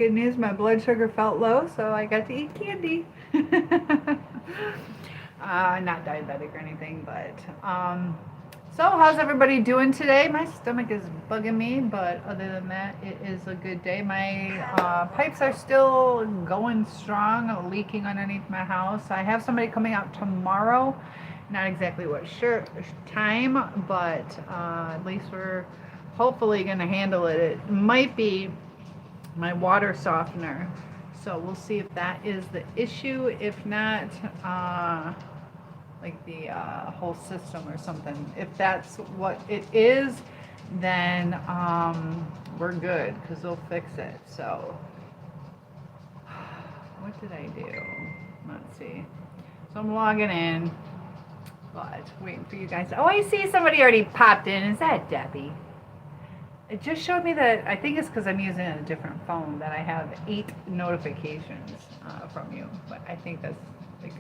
Good news, my blood sugar felt low, so I got to eat candy. Not diabetic or anything, but so how's everybody doing today? My stomach is bugging me, but other than that, it is a good day. My pipes are still going strong, leaking underneath my house. I have somebody coming out tomorrow. Not exactly what time, but at least we're hopefully going to handle it. It might be my water softener. So we'll see if that is the issue. If not, like the whole system or something. If that's what it is, then we're good because they'll fix it. So what did I do? Let's see. So I'm logging in, but waiting for you guys. Oh, I see somebody already popped in. Is that Debbie? It just showed me that, I think it's because I'm using a different phone, that I have 8 notifications from you. But I think that's like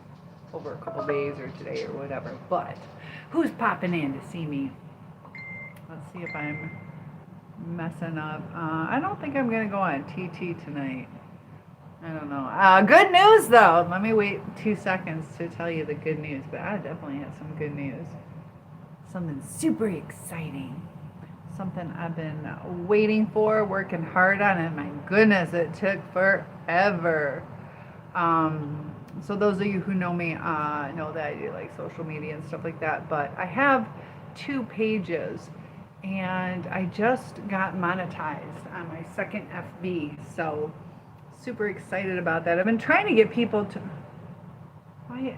over a couple days or today or whatever. But who's popping in to see me? Let's see if I'm messing up. I don't think I'm going to go on TT tonight. I don't know. Good news though. Let me wait 2 seconds to tell you the good news. But I definitely have some good news. Something super exciting. Something I've been waiting for, working hard on, and my goodness, it took forever. So those of you who know me know that I do like social media and stuff like that, but I have 2 pages, and I just got monetized on my second FB, so super excited about that. I've been trying to get people to... Why?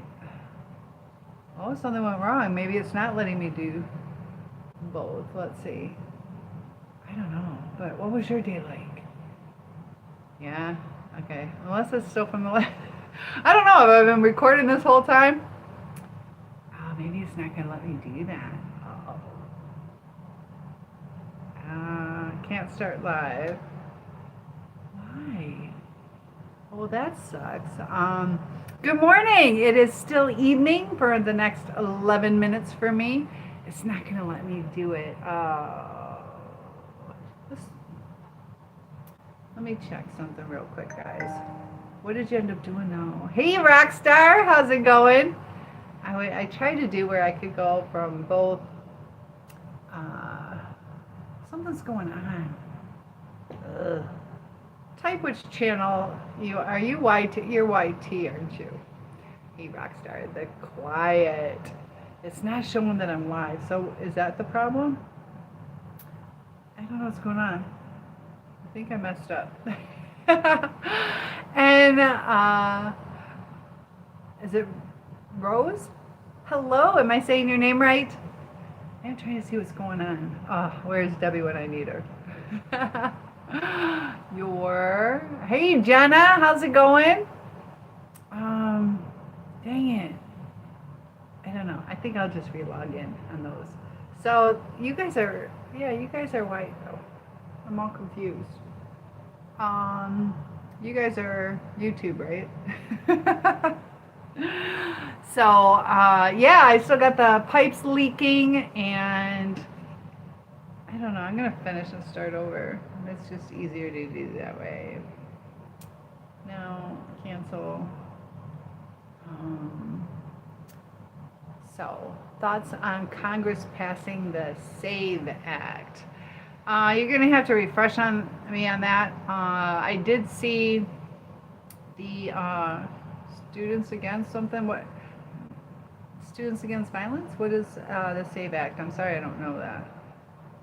Oh, something went wrong. Maybe it's not letting me do both. Let's see. I don't know, but what was your day like? Yeah? Okay. Unless it's still from the last... I don't know. Have I been recording this whole time? Oh, maybe it's not going to let me do that. Can't start live. Why? Oh, that sucks. Good morning. It is still evening for the next 11 minutes for me. It's not going to let me do it. Let me check something real quick, guys. What did you end up doing now? Hey, Rockstar, how's it going? I tried to do where I could go from both. Something's going on. Ugh. Type which channel you are. You YT? You're YT, aren't you? Hey, Rockstar, the quiet. It's not showing that I'm live. So is that the problem? I don't know what's going on. I think I messed up. And is it Rose? Hello, am I saying your name right? I'm trying to see what's going on. Oh, where's Debbie when I need her? Hey Jenna, how's it going? Dang it. I don't know. I think I'll just re-log in on those. So you guys are white though. I'm all confused. You guys are YouTube, right? So, yeah, I still got the pipes leaking, and I don't know. I'm going to finish and start over. It's just easier to do that way. No, cancel. So, thoughts on Congress passing the SAVE Act. You're going to have to refresh me on that. I did see the Students Against something. What? Students Against Violence? What is the SAVE Act? I'm sorry, I don't know that.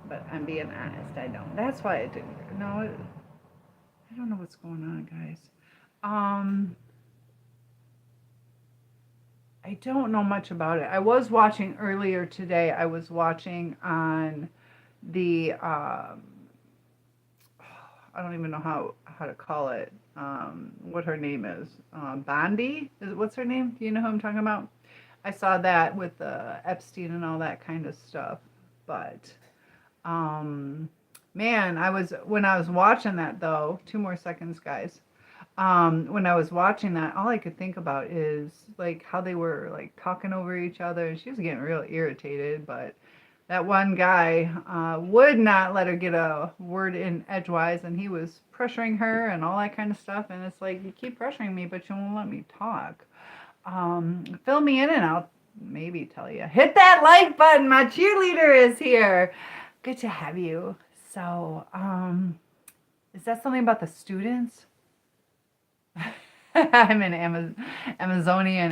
But I'm being honest, I don't. That's why I didn't. No, I don't know what's going on, guys. I don't know much about it. I was watching earlier today. I was watching on the I don't even know how to call it. What her name is? Bondi? What's her name? Do you know who I'm talking about? I saw that with Epstein and all that kind of stuff. But man, when I was watching that though. 2 more seconds, guys. When I was watching that, all I could think about is like how they were like talking over each other. She was getting real irritated, but that one guy would not let her get a word in edgewise, and he was pressuring her and all that kind of stuff. And it's like, you keep pressuring me, but you won't let me talk. Fill me in and I'll maybe tell you. Hit that like button. My cheerleader is here. Good to have you. So, is that something about the students? I'm an Amazonian.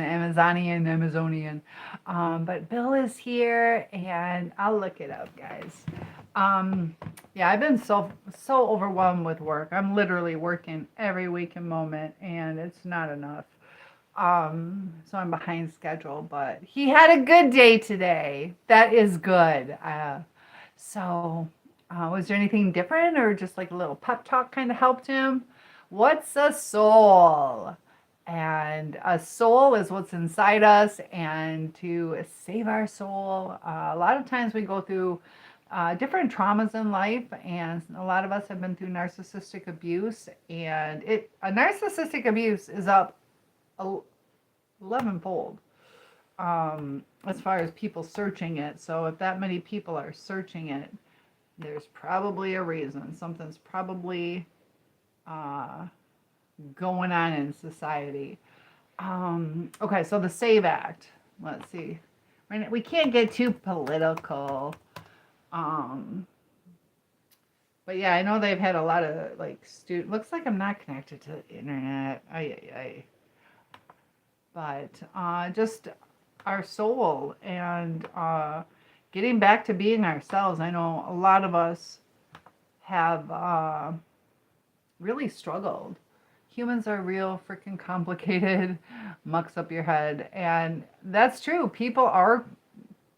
But Bill is here, and I'll look it up, guys. Yeah, I've been so overwhelmed with work. I'm literally working every waking moment, and it's not enough. So I'm behind schedule, but he had a good day today. That is good. Was there anything different, or just like a little pep talk kind of helped him? What's a soul? And a soul is what's inside us, and to save our soul, a lot of times we go through different traumas in life, and a lot of us have been through narcissistic abuse, and a narcissistic abuse is up 11-fold as far as people searching it. So if that many people are searching it, there's probably a reason. Something's probably going on in society. Okay, so the SAVE Act. Let's see. We can't get too political. But yeah, I know they've had a lot of like looks like I'm not connected to the internet. But just our soul and getting back to being ourselves. I know a lot of us have really struggled. Humans are real freaking complicated, mucks up your head. And that's true. People are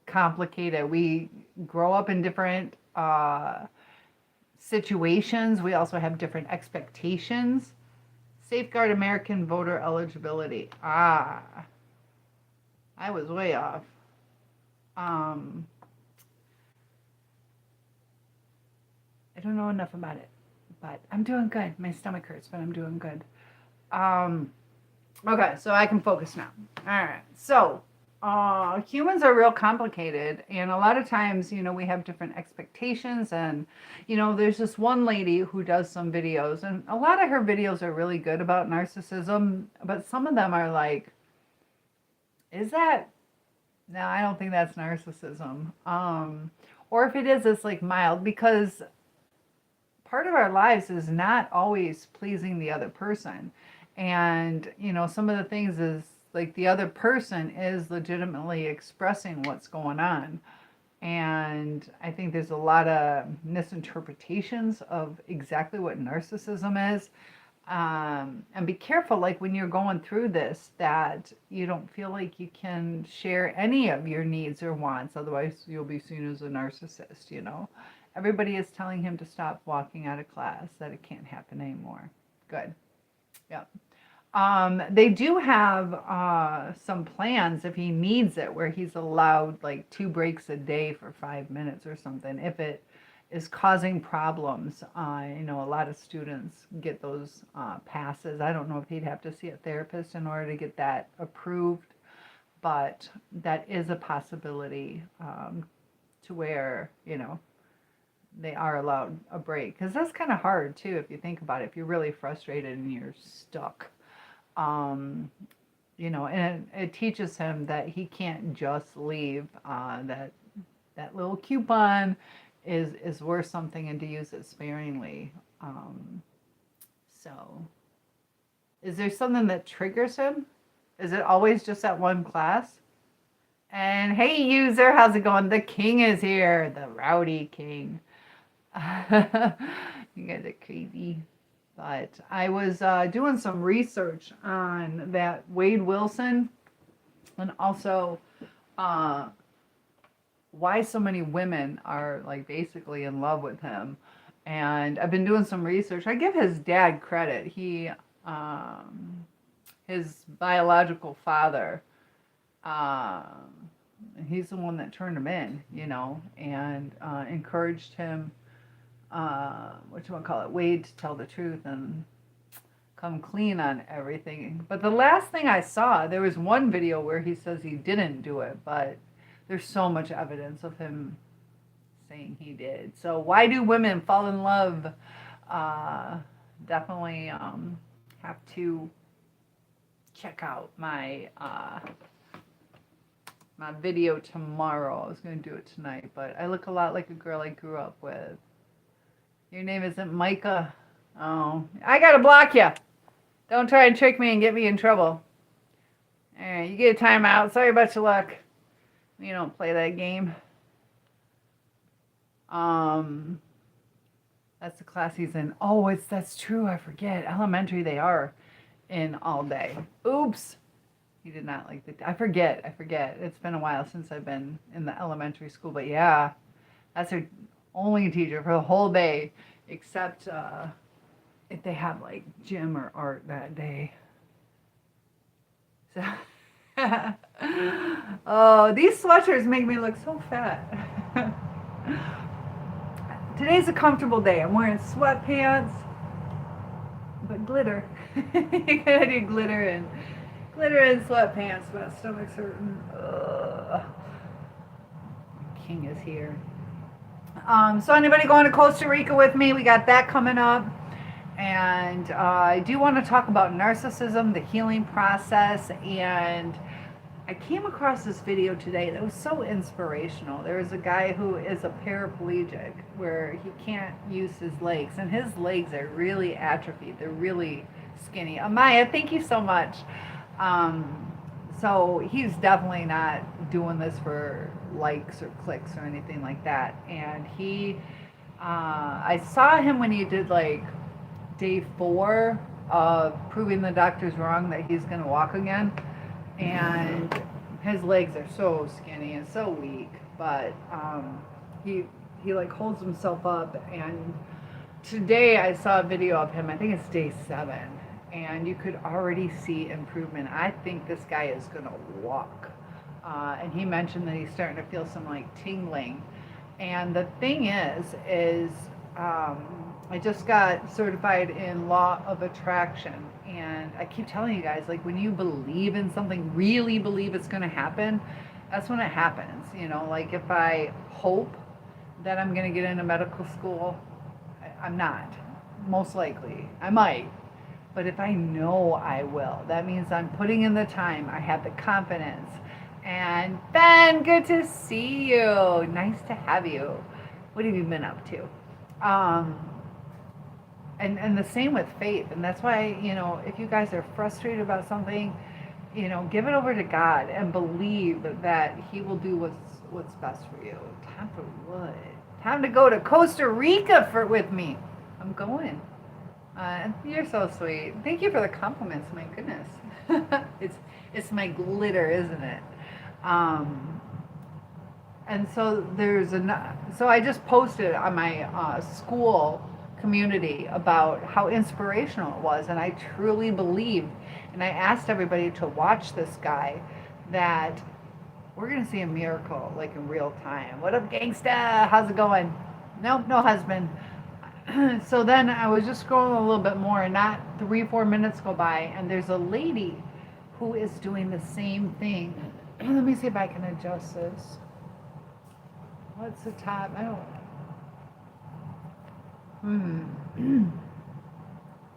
complicated. We grow up in different situations. We also have different expectations. Safeguard American voter eligibility. I was way off. I don't know enough about it, but I'm doing good. My stomach hurts, but I'm doing good. Okay, so I can focus now. All right, so humans are real complicated, and a lot of times, we have different expectations, and, there's this one lady who does some videos, and a lot of her videos are really good about narcissism, but some of them are like, no, I don't think that's narcissism. Or if it is, it's like mild, because part of our lives is not always pleasing the other person. And, some of the things is like the other person is legitimately expressing what's going on. And I think there's a lot of misinterpretations of exactly what narcissism is. And be careful, like when you're going through this, that you don't feel like you can share any of your needs or wants. Otherwise, you'll be seen as a narcissist, Everybody is telling him to stop walking out of class, that it can't happen anymore. Good. Yeah. They do have some plans if he needs it, where he's allowed like 2 breaks a day for 5 minutes or something, if it is causing problems. A lot of students get those passes. I don't know if he'd have to see a therapist in order to get that approved, but that is a possibility, to where, they are allowed a break. Because that's kind of hard too, if you think about it. If you're really frustrated and you're stuck, and it teaches him that he can't just leave. That little coupon is worth something, and to use it sparingly. So, is there something that triggers him? Is it always just that one class? And hey, user, how's it going? The king is here, the rowdy king. You guys are crazy. But I was doing some research on that Wade Wilson, and also why so many women are like basically in love with him. And I've been doing some research. I give his dad credit. He, his biological father, he's the one that turned him in, and encouraged him, Wade, to tell the truth and come clean on everything. But the last thing I saw, there was one video where he says he didn't do it, but there's so much evidence of him saying he did. So why do women fall in love? Definitely have to check out my my video tomorrow. I was going to do it tonight, but I look a lot like a girl I grew up with. Your name isn't Micah. Oh, I got to block you. Don't try and trick me and get me in trouble. All right, you get a timeout. Sorry about your luck. You don't play that game. That's the class he's in. Oh, that's true. I forget. Elementary, they are in all day. Oops. He did not like the. I forget. It's been a while since I've been in the elementary school, but yeah, that's her only teacher for the whole day, except if they have like gym or art that day. So, oh, these sweatshirts make me look so fat. Today's a comfortable day. I'm wearing sweatpants, but glitter. You gotta do glitter and sweatpants. My stomach's hurting. Ugh. King is here. So anybody going to Costa Rica with me? We got that coming up. And I do want to talk about narcissism, the healing process, and I came across this video today that was so inspirational. There was a guy who is a paraplegic where he can't use his legs, and his legs are really atrophied. They're really skinny. Amaya, thank you so much. So he's definitely not doing this for likes or clicks or anything like that. And I saw him when he did like day 4 of proving the doctors wrong that he's going to walk again. And his legs are so skinny and so weak, but he like holds himself up. And today I saw a video of him. I think it's day 7, and you could already see improvement. I think this guy is gonna walk. And he mentioned that he's starting to feel some like tingling. And the thing is I just got certified in law of attraction, and I keep telling you guys, like, when you believe in something, really believe it's going to happen, that's when it happens. You know, like if I hope that I'm going to get into medical school, I'm not. Most likely. I might. But if I know I will, that means I'm putting in the time. I have the confidence. And Ben, good to see you. Nice to have you. What have you been up to? And the same with faith. And that's why, you know, if you guys are frustrated about something, you know, give it over to God and believe that He will do what's best for you. Time for what? Time to go to Costa Rica with me. I'm going. You're so sweet. Thank you for the compliments. My goodness. it's my glitter, isn't it? And so so I just posted on my school community about how inspirational it was, and I truly believed, and I asked everybody to watch this guy, that we're gonna see a miracle like in real time. What up, gangsta? How's it going? Nope, no husband. So then I was just scrolling a little bit more, and not 3-4 minutes go by, and there's a lady who is doing the same thing. Let me see if I can adjust this. What's the top? I don't.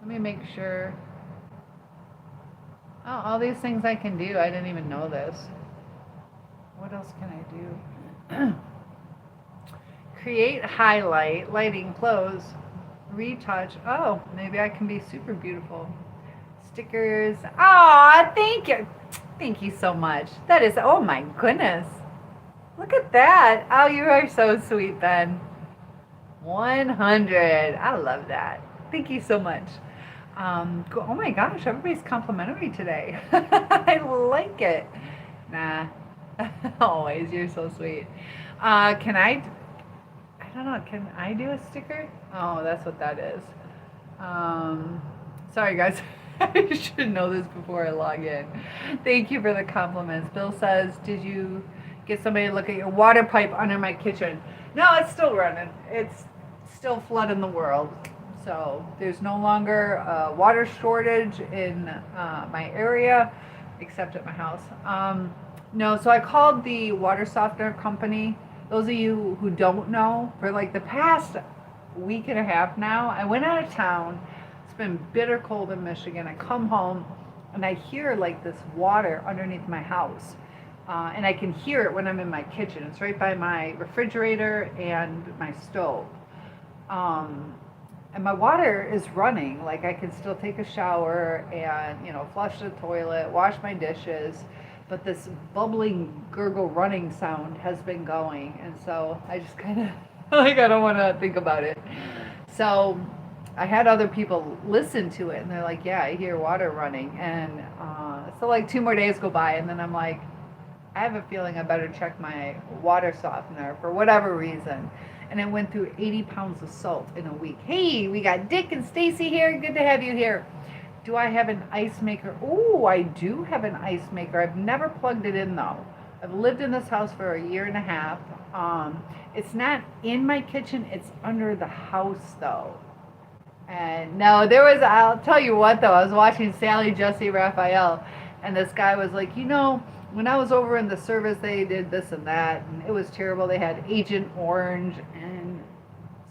Let me make sure. Oh, all these things I can do. I didn't even know this. What else can I do? Create highlight, lighting, close, retouch. Oh, maybe I can be super beautiful. Stickers. Aw, thank you. Thank you so much. That is, oh my goodness. Look at that. Oh, you are so sweet, Ben. 100. I love that. Thank you so much. Oh my gosh, everybody's complimentary today. I like it. Nah. Always, you're so sweet. I don't know, can I do a sticker? Oh, that's what that is. Sorry guys. I should know this before I log in. Thank you for the compliments. Bill says, did you get somebody to look at your water pipe under my kitchen? No, it's still running. It's still flooding the world. So there's no longer a water shortage in my area, except at my house. No, so I called the water softener company those of you who don't know, for like the past week and a half now, I went out of town. It's been bitter cold in Michigan. I come home and I hear like this water underneath my house. And I can hear it when I'm in my kitchen. It's right by my refrigerator and my stove. And my water is running. Like I can still take a shower and, flush the toilet, wash my dishes. But this bubbling, gurgle, running sound has been going. And so I just kind of, like, I don't want to think about it. So I had other people listen to it and they're like, yeah, I hear water running. And so like 2 more days go by and then I'm like, I have a feeling I better check my water softener for whatever reason. And it went through 80 pounds of salt in a week. Hey, we got Dick and Stacy here. Good to have you here. Do I have an ice maker? Oh, I do have an ice maker. I've never plugged it in though. I've lived in this house for a year and a half. It's not in my kitchen. It's under the house though. And no, I'll tell you what though, I was watching Sally, Jesse, Raphael, and this guy was like, when I was over in the service, they did this and that, and it was terrible. They had Agent Orange, and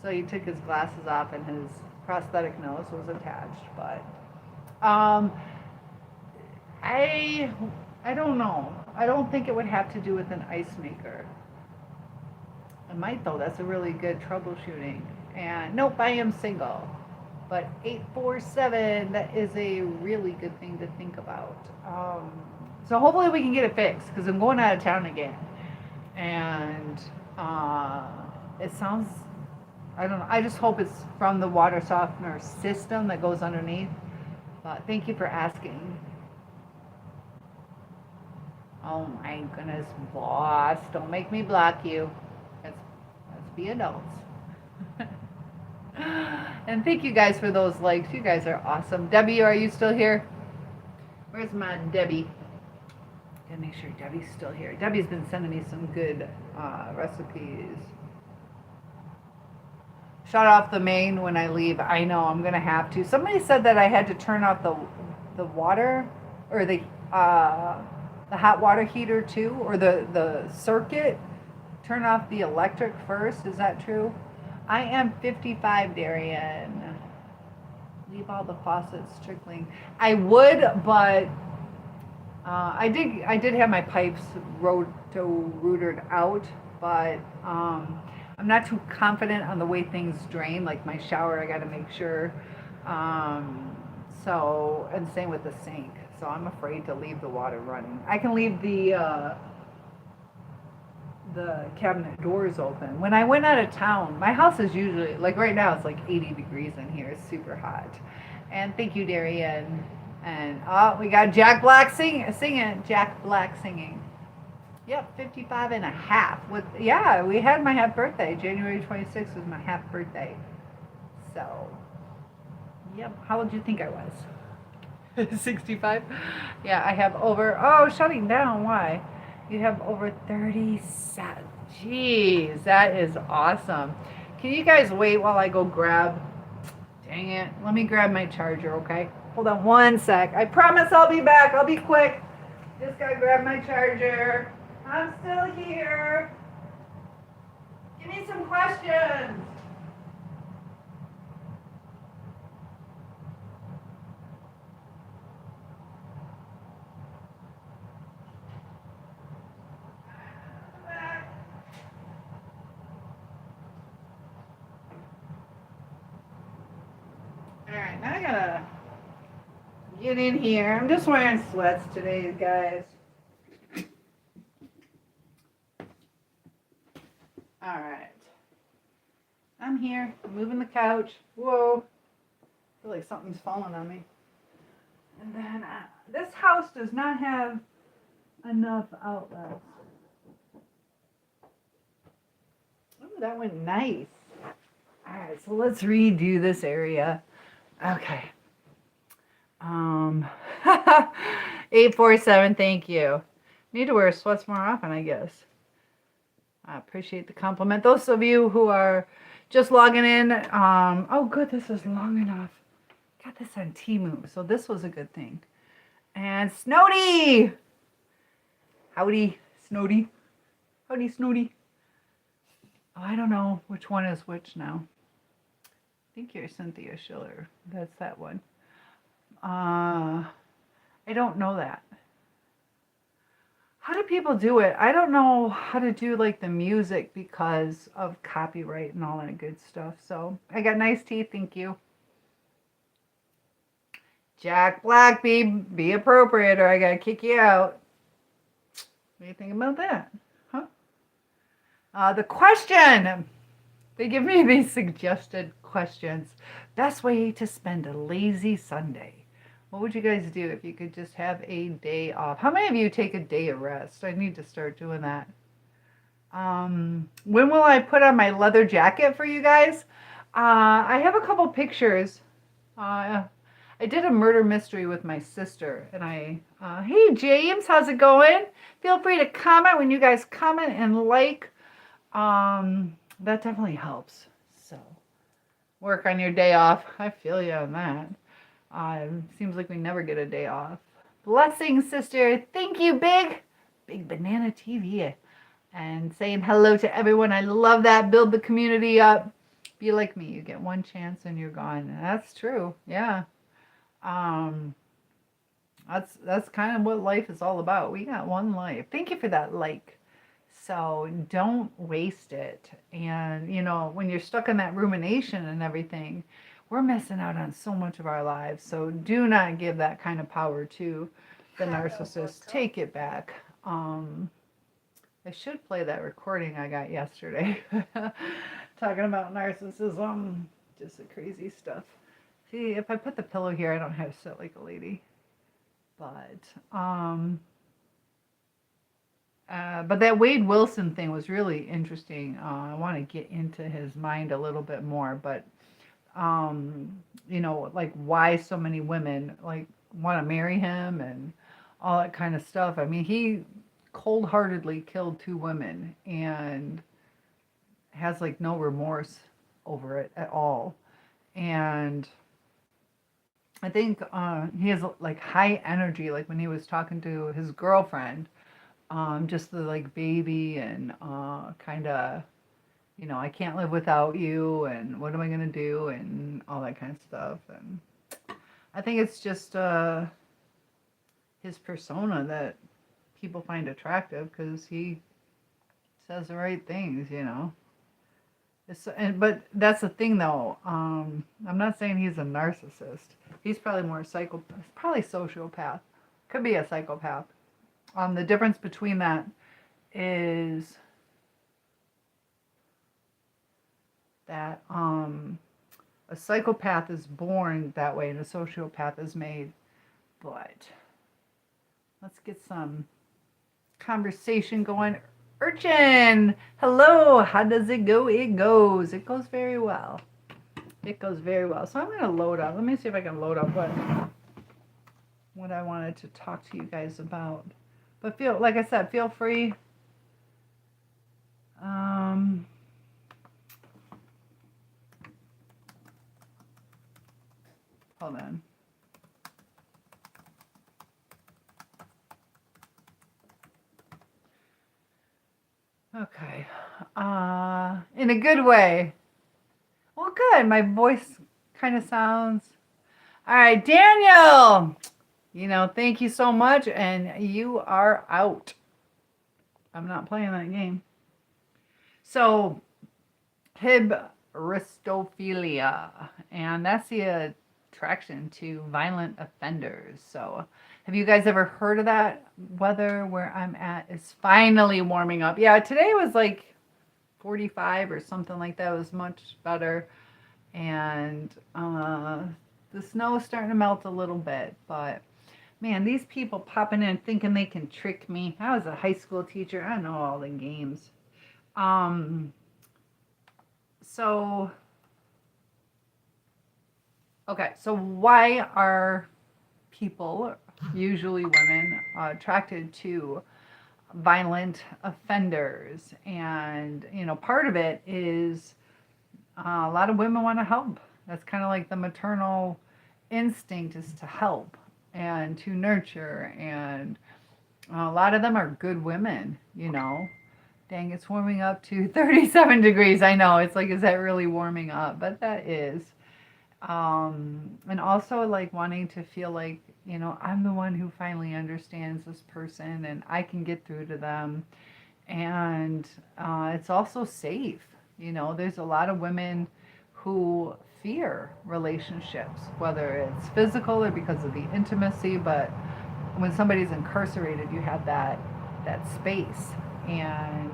so he took his glasses off, and his prosthetic nose was attached. But I don't know. I don't think it would have to do with an ice maker. It might though. That's a really good troubleshooting. And nope, I am single. But 847, that is a really good thing to think about. So hopefully we can get it fixed because I'm going out of town again. And it sounds, I don't know, I just hope it's from the water softener system that goes underneath. But thank you for asking. Oh my goodness, boss, don't make me block you. Let's be adults. And thank you guys for those likes. You guys are awesome. Debbie, are you still here? Where's my Debbie? Gotta make sure Debbie's still here. Debbie's been sending me some good recipes. Shut off the main when I leave. I know, I'm gonna have to. Somebody said that I had to turn off the water or the hot water heater too, or the circuit. Turn off the electric first. Is that true? I am 55, Darian. Leave all the faucets trickling. I would, but I did have my pipes roto-rooted out, but I'm not too confident on the way things drain. Like my shower, I got to make sure. So, and same with the sink. So I'm afraid to leave the water running. I can leave the cabinet doors open. When I went out of town, my house is usually, like right now, it's like 80 degrees in here. It's super hot. And thank you, Darian. And we got Jack Black singing. Jack Black singing. Yep, 55 and a half. We had my half birthday. January 26th was my half birthday. So, yep. How old do you think I was? 65? Yeah, I have over, shutting down. Why? You have over 37. Jeez, that is awesome. Can you guys wait while I go grab? Dang it. Let me grab my charger, okay? Hold on one sec. I promise I'll be back. I'll be quick. Just gotta grab my charger. I'm still here. Give me some questions. Alright, now I gotta get in here. I'm just wearing sweats today, guys. Alright. I'm here. I'm moving the couch. Whoa. I feel like something's falling on me. And then this house does not have enough outlets. Oh, that went nice. Alright, so let's redo this area. Okay. 847, thank you. Need to wear sweats more often, I guess. I appreciate the compliment. Those of you who are just logging in, oh good, this is long enough. Got this on Temu, so this was a good thing. And Snowdy! Howdy, Snowdy. Howdy, Snowdy. Oh, I don't know which one is which now. I think you're Cynthia Schiller. That's that one. I don't know that. How do people do it? I don't know how to do like the music because of copyright and all that good stuff. So I got nice teeth, thank you. Jack Black, be appropriate or I gotta kick you out. What do you think about that? Huh? The question. They give me these suggested questions. Best way to spend a lazy Sunday. What would you guys do if you could just have a day off? How many of you take a day of rest? I need to start doing that. When will I put on my leather jacket for you guys? I have a couple pictures. I did a murder mystery with my sister, and hey James, how's it going? Feel free to comment when you guys comment and like. That definitely helps. So, work on your day off. I feel you on that. Seems like we never get a day off. Blessings, sister. Thank you, Big Banana TV. And saying hello to everyone. I love that. Build the community up. Be like me. You get one chance and you're gone. That's true. Yeah. That's kind of what life is all about. We got one life. Thank you for that like. So don't waste it. And, when you're stuck in that rumination and everything, we're missing out on so much of our lives. So do not give that kind of power to the narcissist. Take it back. I should play that recording I got yesterday talking about narcissism, just the crazy stuff. See, if I put the pillow here, I don't have to sit like a lady. But that Wade Wilson thing was really interesting. I want to get into his mind a little bit more, but like why so many women like want to marry him and all that kind of stuff. I mean, he cold-heartedly killed 2 women and has like no remorse over it at all. And I think he has like high energy, like when he was talking to his girlfriend, just the like baby and kind of, I can't live without you and what am I going to do and all that kind of stuff. And I think it's just his persona that people find attractive because he says the right things, But that's the thing though. I'm not saying he's a narcissist. He's probably more psychopath, probably sociopath. Could be a psychopath. The difference between that is that a psychopath is born that way and a sociopath is made. But let's get some conversation going. Urchin, hello, how does it go? It goes very well. It goes very well. So I'm going to load up. Let me see if I can load up what I wanted to talk to you guys about. But like I said, feel free. Hold on. Okay. In a good way. Well, good. My voice kind of sounds. All right, Daniel. Thank you so much, and you are out. I'm not playing that game. So, hybristophilia, and that's the attraction to violent offenders. So, have you guys ever heard of that? Weather where I'm at is finally warming up. Yeah, today was like 45 or something like that. It was much better. And the snow is starting to melt a little bit. But, man, these people popping in thinking they can trick me. I was a high school teacher. I know all the games. So why are people, usually women, attracted to violent offenders? And, part of it is a lot of women want to help. That's kind of like the maternal instinct is to help and to nurture. And a lot of them are good women, Dang, it's warming up to 37 degrees. I know. It's like, is that really warming up? But that is. And also like wanting to feel like, I'm the one who finally understands this person and I can get through to them. And it's also safe. There's a lot of women who fear relationships, whether it's physical or because of the intimacy. But when somebody's incarcerated, you have that space, and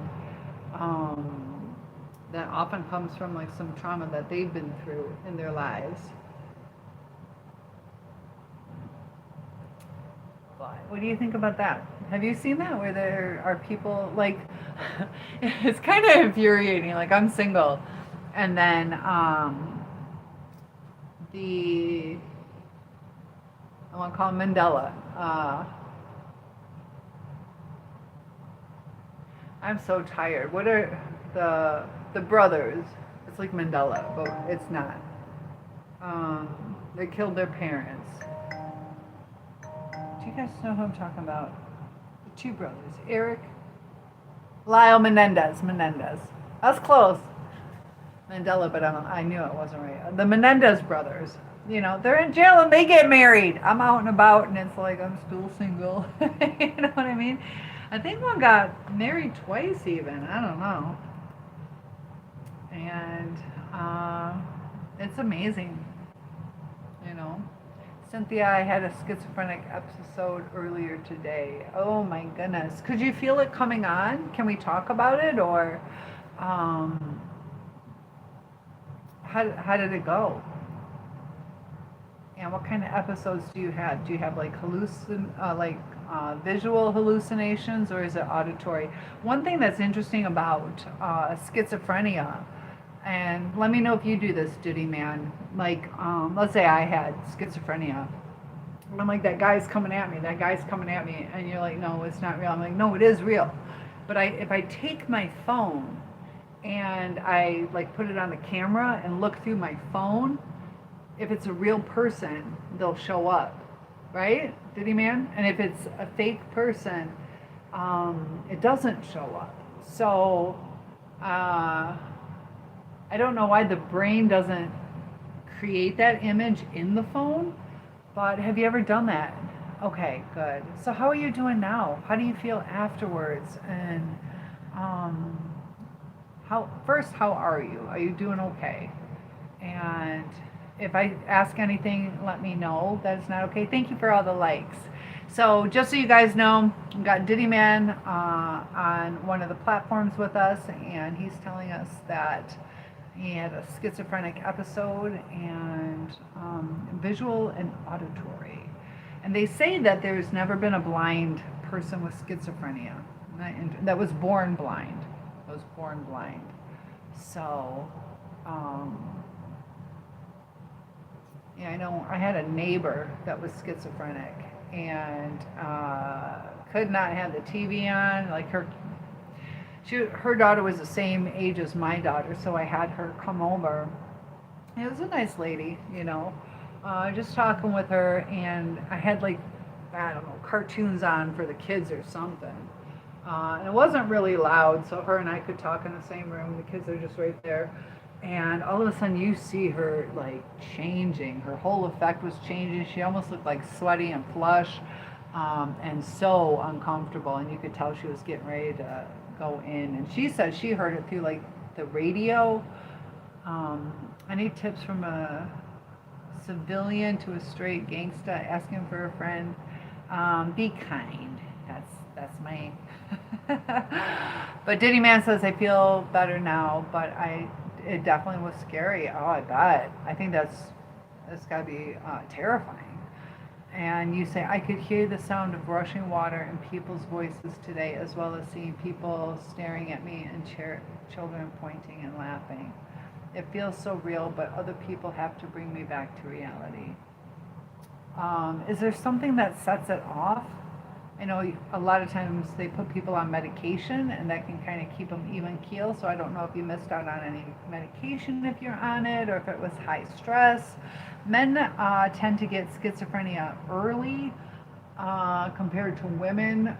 that often comes from like some trauma that they've been through in their lives. What do you think about that? Have you seen that where there are people like it's kind of infuriating. Like I'm single, and then I want to call him Mandela. I'm so tired. What are the brothers? It's like Mandela, but it's not. They killed their parents. Do you guys know who I'm talking about? The two brothers, Eric, Lyle Menendez. I was close. Mandela, but I knew it wasn't right. The Menendez brothers. They're in jail and they get married. I'm out and about, and it's like I'm still single. You know what I mean? I think one got married twice even. I don't know. And it's amazing. Cynthia, I had a schizophrenic episode earlier today. Oh my goodness. Could you feel it coming on? Can we talk about it? Or how did it go? And what kind of episodes do you have? Do you have like visual hallucinations, or is it auditory? One thing that's interesting about schizophrenia, and let me know if you do this, Duty Man. Like, let's say I had schizophrenia. I'm like, that guy's coming at me, and you're like, no, it's not real. I'm like, no, it is real. But if I take my phone and I like put it on the camera and look through my phone, if it's a real person, they'll show up, right, Diddy Man? And if it's a fake person, it doesn't show up. So I don't know why the brain doesn't create that image in the phone, but have you ever done that? Okay, good. So how are you doing now? How do you feel afterwards? And how are you? Are you doing okay? And if I ask anything, let me know that it's not okay. Thank you for all the likes. So just so you guys know, we've got Diddy Man on one of the platforms with us, and he's telling us that he had a schizophrenic episode, and visual and auditory. And they say that there's never been a blind person with schizophrenia that was born blind. So, yeah, I know I had a neighbor that was schizophrenic and could not have the TV on. Like her daughter was the same age as my daughter, so I had her come over. It was a nice lady, just talking with her, and I had like, I don't know, cartoons on for the kids or something. And it wasn't really loud, so her and I could talk in the same room. The kids are just right there. And all of a sudden you see her like changing. Her whole effect was changing. She almost looked like sweaty and flush, and so uncomfortable. And you could tell she was getting ready to go in. And she said she heard it through like the radio. Any tips from a civilian to a straight gangsta asking for a friend? Be kind. That's my But Diddy Man says, I feel better now, but it definitely was scary. Oh, I bet. I think that's got to be terrifying. And you say, I could hear the sound of rushing water and people's voices today, as well as seeing people staring at me and children pointing and laughing. It feels so real, but other people have to bring me back to reality. Is there something that sets it off? I know a lot of times they put people on medication, and that can kind of keep them even keel. So I don't know if you missed out on any medication if you're on it, or if it was high stress. Men tend to get schizophrenia early. compared to women.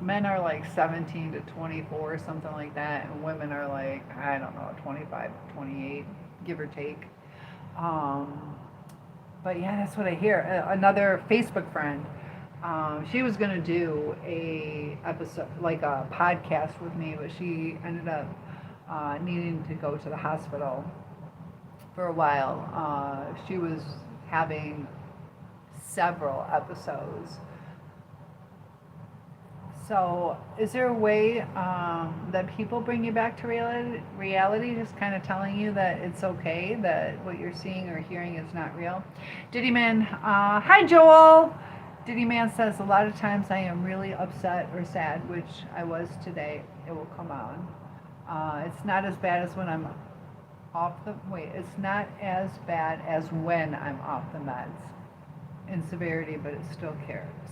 Men are like 17 to 24, something like that, and women are like, I don't know, 25, 28, give or take. Um, but yeah, that's what I hear. Another Facebook friend, she was gonna do a episode, like a podcast with me, but she ended up needing to go to the hospital for a while. She was having several episodes. So, is there a way that people bring you back to reality, just kind of telling you that it's okay, that what you're seeing or hearing is not real? Diddy Man, hi Joel. Diddy Man says, a lot of times I am really upset or sad, which I was today. It will come on. It's not as bad as when I'm it's not as bad as when I'm off the meds in severity, but it's still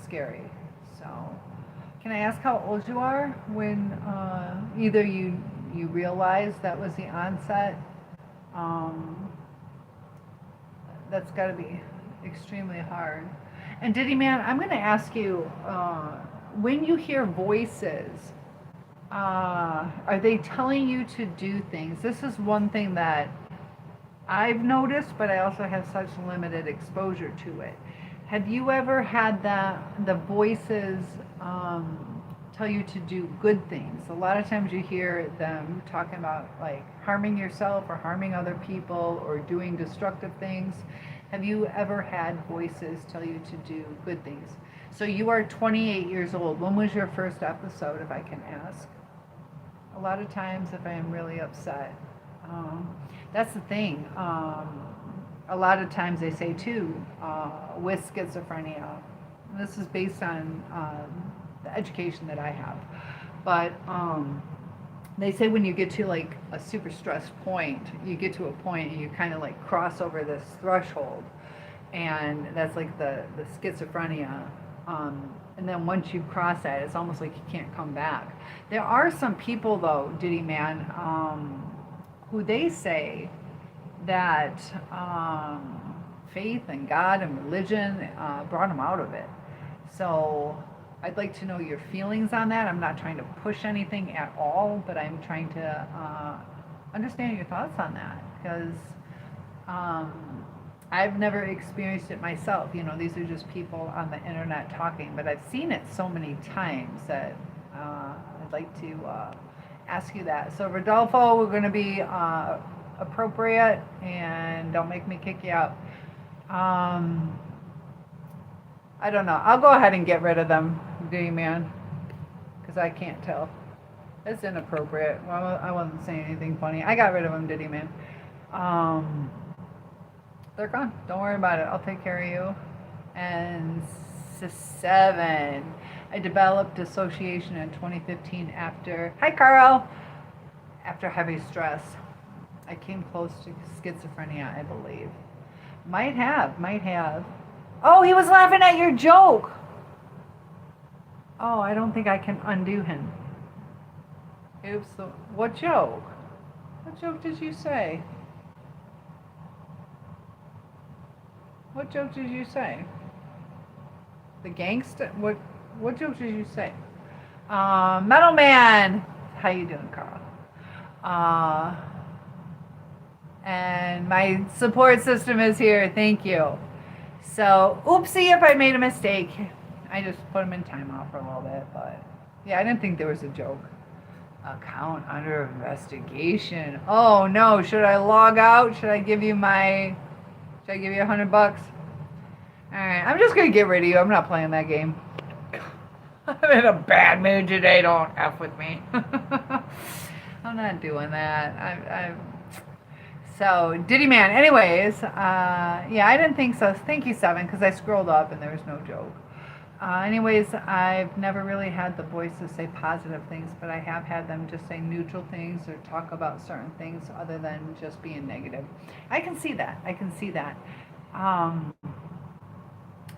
scary. So, can I ask how old you are when either you realize that was the onset? That's got to be extremely hard. And Diddy Man, I'm going to ask you, when you hear voices, are they telling you to do things? This is one thing that I've noticed, but I also have such limited exposure to it. Have you ever had the voices tell you to do good things? A lot of times you hear them talking about like harming yourself or harming other people or doing destructive things. Have you ever had voices tell you to do good things? So you are 28 years old. When was your first episode, if I can ask? A lot of times if I am really upset. That's the thing. A lot of times they say too, with schizophrenia, this is based on the education that I have, but they say when you get to like a super stressed point, you get to a point and you kind of like cross over this threshold, and that's like the schizophrenia. And then once you cross that, it's almost like you can't come back. There are some people though, Diddy Man, who they say that faith and God and religion brought them out of it. So I'd like to know your feelings on that. I'm not trying to push anything at all, but I'm trying to understand your thoughts on that, because I've never experienced it myself. You know, these are just people on the internet talking, but I've seen it so many times that I'd like to ask you that. So Rodolfo, we're going to be appropriate and don't make me kick you out. I don't know. I'll go ahead and get rid of them, Diddy Man, because I can't tell. It's inappropriate. Well, I wasn't saying anything funny. I got rid of them, Diddy Man. They're gone. Don't worry about it. I'll take care of you. And 7. I developed dissociation in 2015 after, hi Carl, after heavy stress. I came close to schizophrenia, I believe. Might have. Oh, he was laughing at your joke. Oh, I don't think I can undo him. Oops. What joke? What joke did you say? What joke did you say? The gangster? What joke did you say? Metal Man. How you doing, Carl? And my support system is here. Thank you. So, oopsie if I made a mistake. I just put him in timeout for a little bit, but yeah, I didn't think there was a joke. Account under investigation. Oh no, should I log out? Should I give you $100? Alright, I'm just gonna get rid of you. I'm not playing that game. I'm in a bad mood today. Don't F with me. I'm not doing that. So, Diddy Man. Anyways, yeah, I didn't think so. Thank you, 7, because I scrolled up and there was no joke. Anyways, I've never really had the voices say positive things, but I have had them just say neutral things or talk about certain things other than just being negative. I can see that.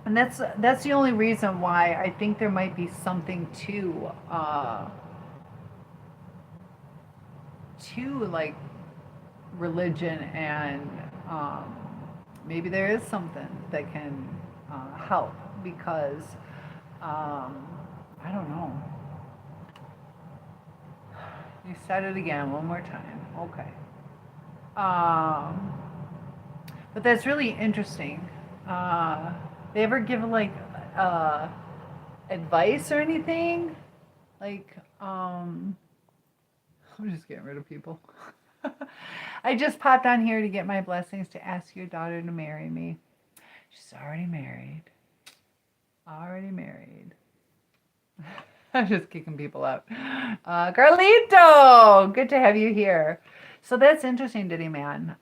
And that's the only reason why I think there might be something to like religion, and maybe there is something that can help, because I don't know. You said it again one more time. Okay. Um, but that's really interesting. They ever give like uh, advice or anything? Like, I'm just getting rid of people. I just popped on here to get my blessings to ask your daughter to marry me. She's already married. Already married. I'm just kicking people out. Carlito, good to have you here. So that's interesting, Diddy Man.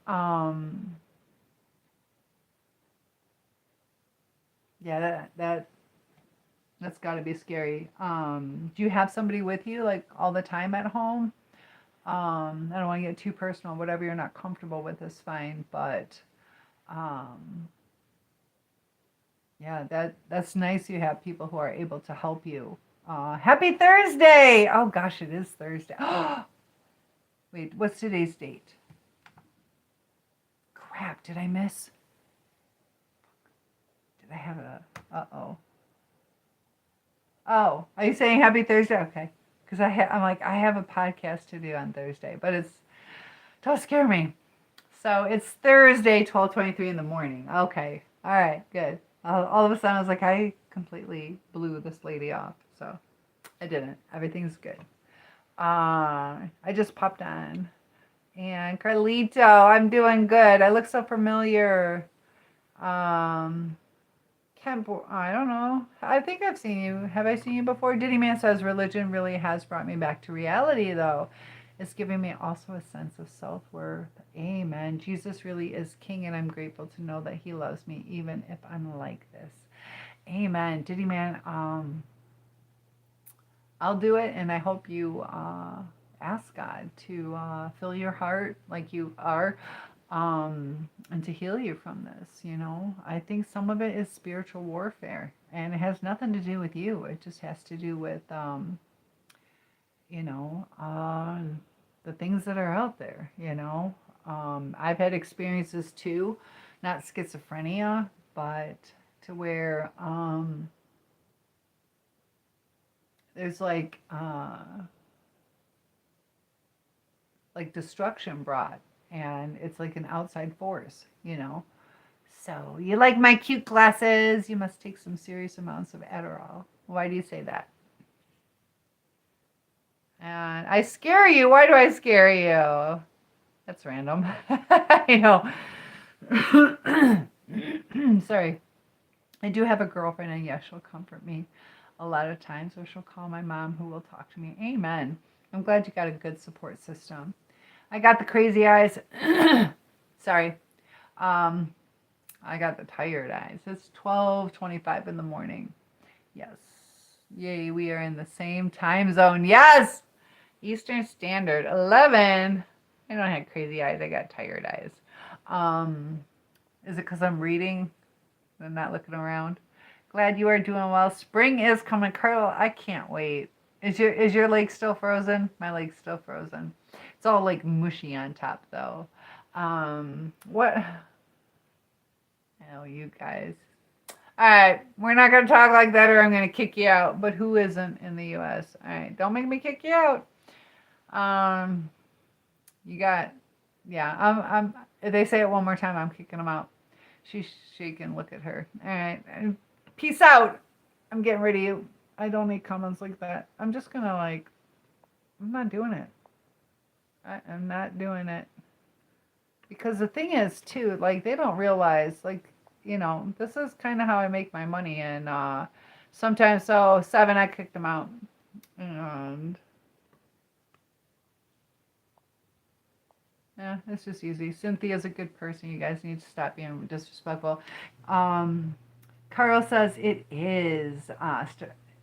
Yeah, that's got to be scary. Do you have somebody with you like all the time at home? I don't want to get too personal. Whatever you're not comfortable with is fine. But um, yeah, that's nice. You have people who are able to help you. Happy Thursday! Oh gosh, it is Thursday. Wait, what's today's date? Crap, did I miss? Did I have a? Uh-oh. Oh, are you saying happy Thursday? Okay. Because I'm like, I have a podcast to do on Thursday, but don't scare me. So it's Thursday, 12:23 in the morning. Okay. All right, good. All of a sudden, I was like, I completely blew this lady off. So I didn't. Everything's good. I just popped on. And Carlito, I'm doing good. I look so familiar. Um, I don't know. I think I've seen you. Have I seen you before? Diddy Man says religion really has brought me back to reality, though. It's giving me also a sense of self-worth. Amen. Jesus really is king, and I'm grateful to know that he loves me even if I'm like this. Amen. Diddy Man, I'll do it, and I hope you ask God to fill your heart like you are, and to heal you from this. I think some of it is spiritual warfare, and it has nothing to do with you. It just has to do with, you know, uh, the things that are out there. I've had experiences too, not schizophrenia, but to where there's like destruction brought, and it's like an outside force. So you like my cute glasses? You must take some serious amounts of Adderall. Why do you say that? And I scare you. Why do I scare you? That's random. I know. Sorry. I do have a girlfriend, and yes, she'll comfort me a lot of times, or she'll call my mom, who will talk to me. Amen. I'm glad you got a good support system. I got the crazy eyes. Sorry. I got the tired eyes. It's 12:25 in the morning. Yes. Yay, we are in the same time zone. Yes! Eastern Standard, 11. I don't have crazy eyes. I got tired eyes. Is it because I'm reading and not looking around? Glad you are doing well. Spring is coming. Carl, I can't wait. Is your lake still frozen? My lake's still frozen. It's all like mushy on top though. What? Oh, you guys. All right, we're not going to talk like that or I'm going to kick you out. But who isn't in the U.S.? All right, don't make me kick you out. You got, yeah, if they say it one more time, I'm kicking them out. She's shaking. Look at her. All right, peace out. I'm getting rid of you. I don't need comments like that. I'm just going to I'm not doing it. I'm not doing it. Because the thing is, too, they don't realize, this is kind of how I make my money. And sometimes, 7, I kicked them out. And yeah, it's just easy. Cynthia's a good person. You guys need to stop being disrespectful. Carl says it is.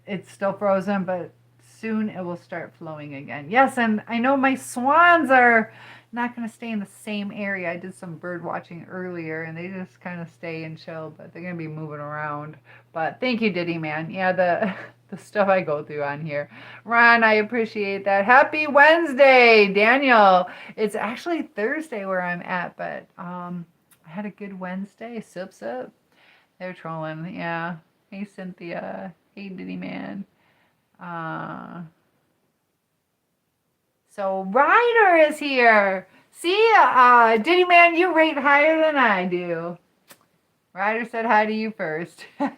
It's still frozen, but soon it will start flowing again. Yes, and I know my swans are not going to stay in the same area. I did some bird watching earlier, and they just kind of stay and chill, but they're going to be moving around. But thank you, Diddy Man. Yeah, the stuff I go through on here. Ron, I appreciate that. Happy Wednesday, Daniel. It's actually Thursday where I'm at, but I had a good Wednesday. Sip. They're trolling. Yeah. Hey, Cynthia. Hey, Diddy Man. So Ryder is here. See, Diddy Man, you rate higher than I do. Ryder said hi to you first. So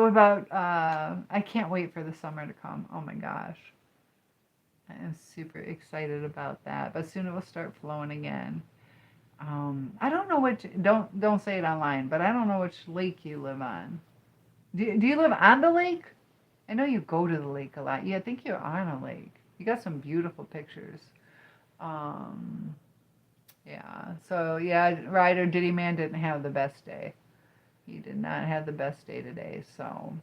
about, I can't wait for the summer to come. Oh my gosh. I am super excited about that. But soon it will start flowing again. I don't know which, don't say it online, but I don't know which lake you live on. Do you live on the lake? I know you go to the lake a lot. Yeah, I think you're on a lake. You got some beautiful pictures. Yeah. So yeah, Ryder Diddy Man didn't have the best day. He did not have the best day today. So,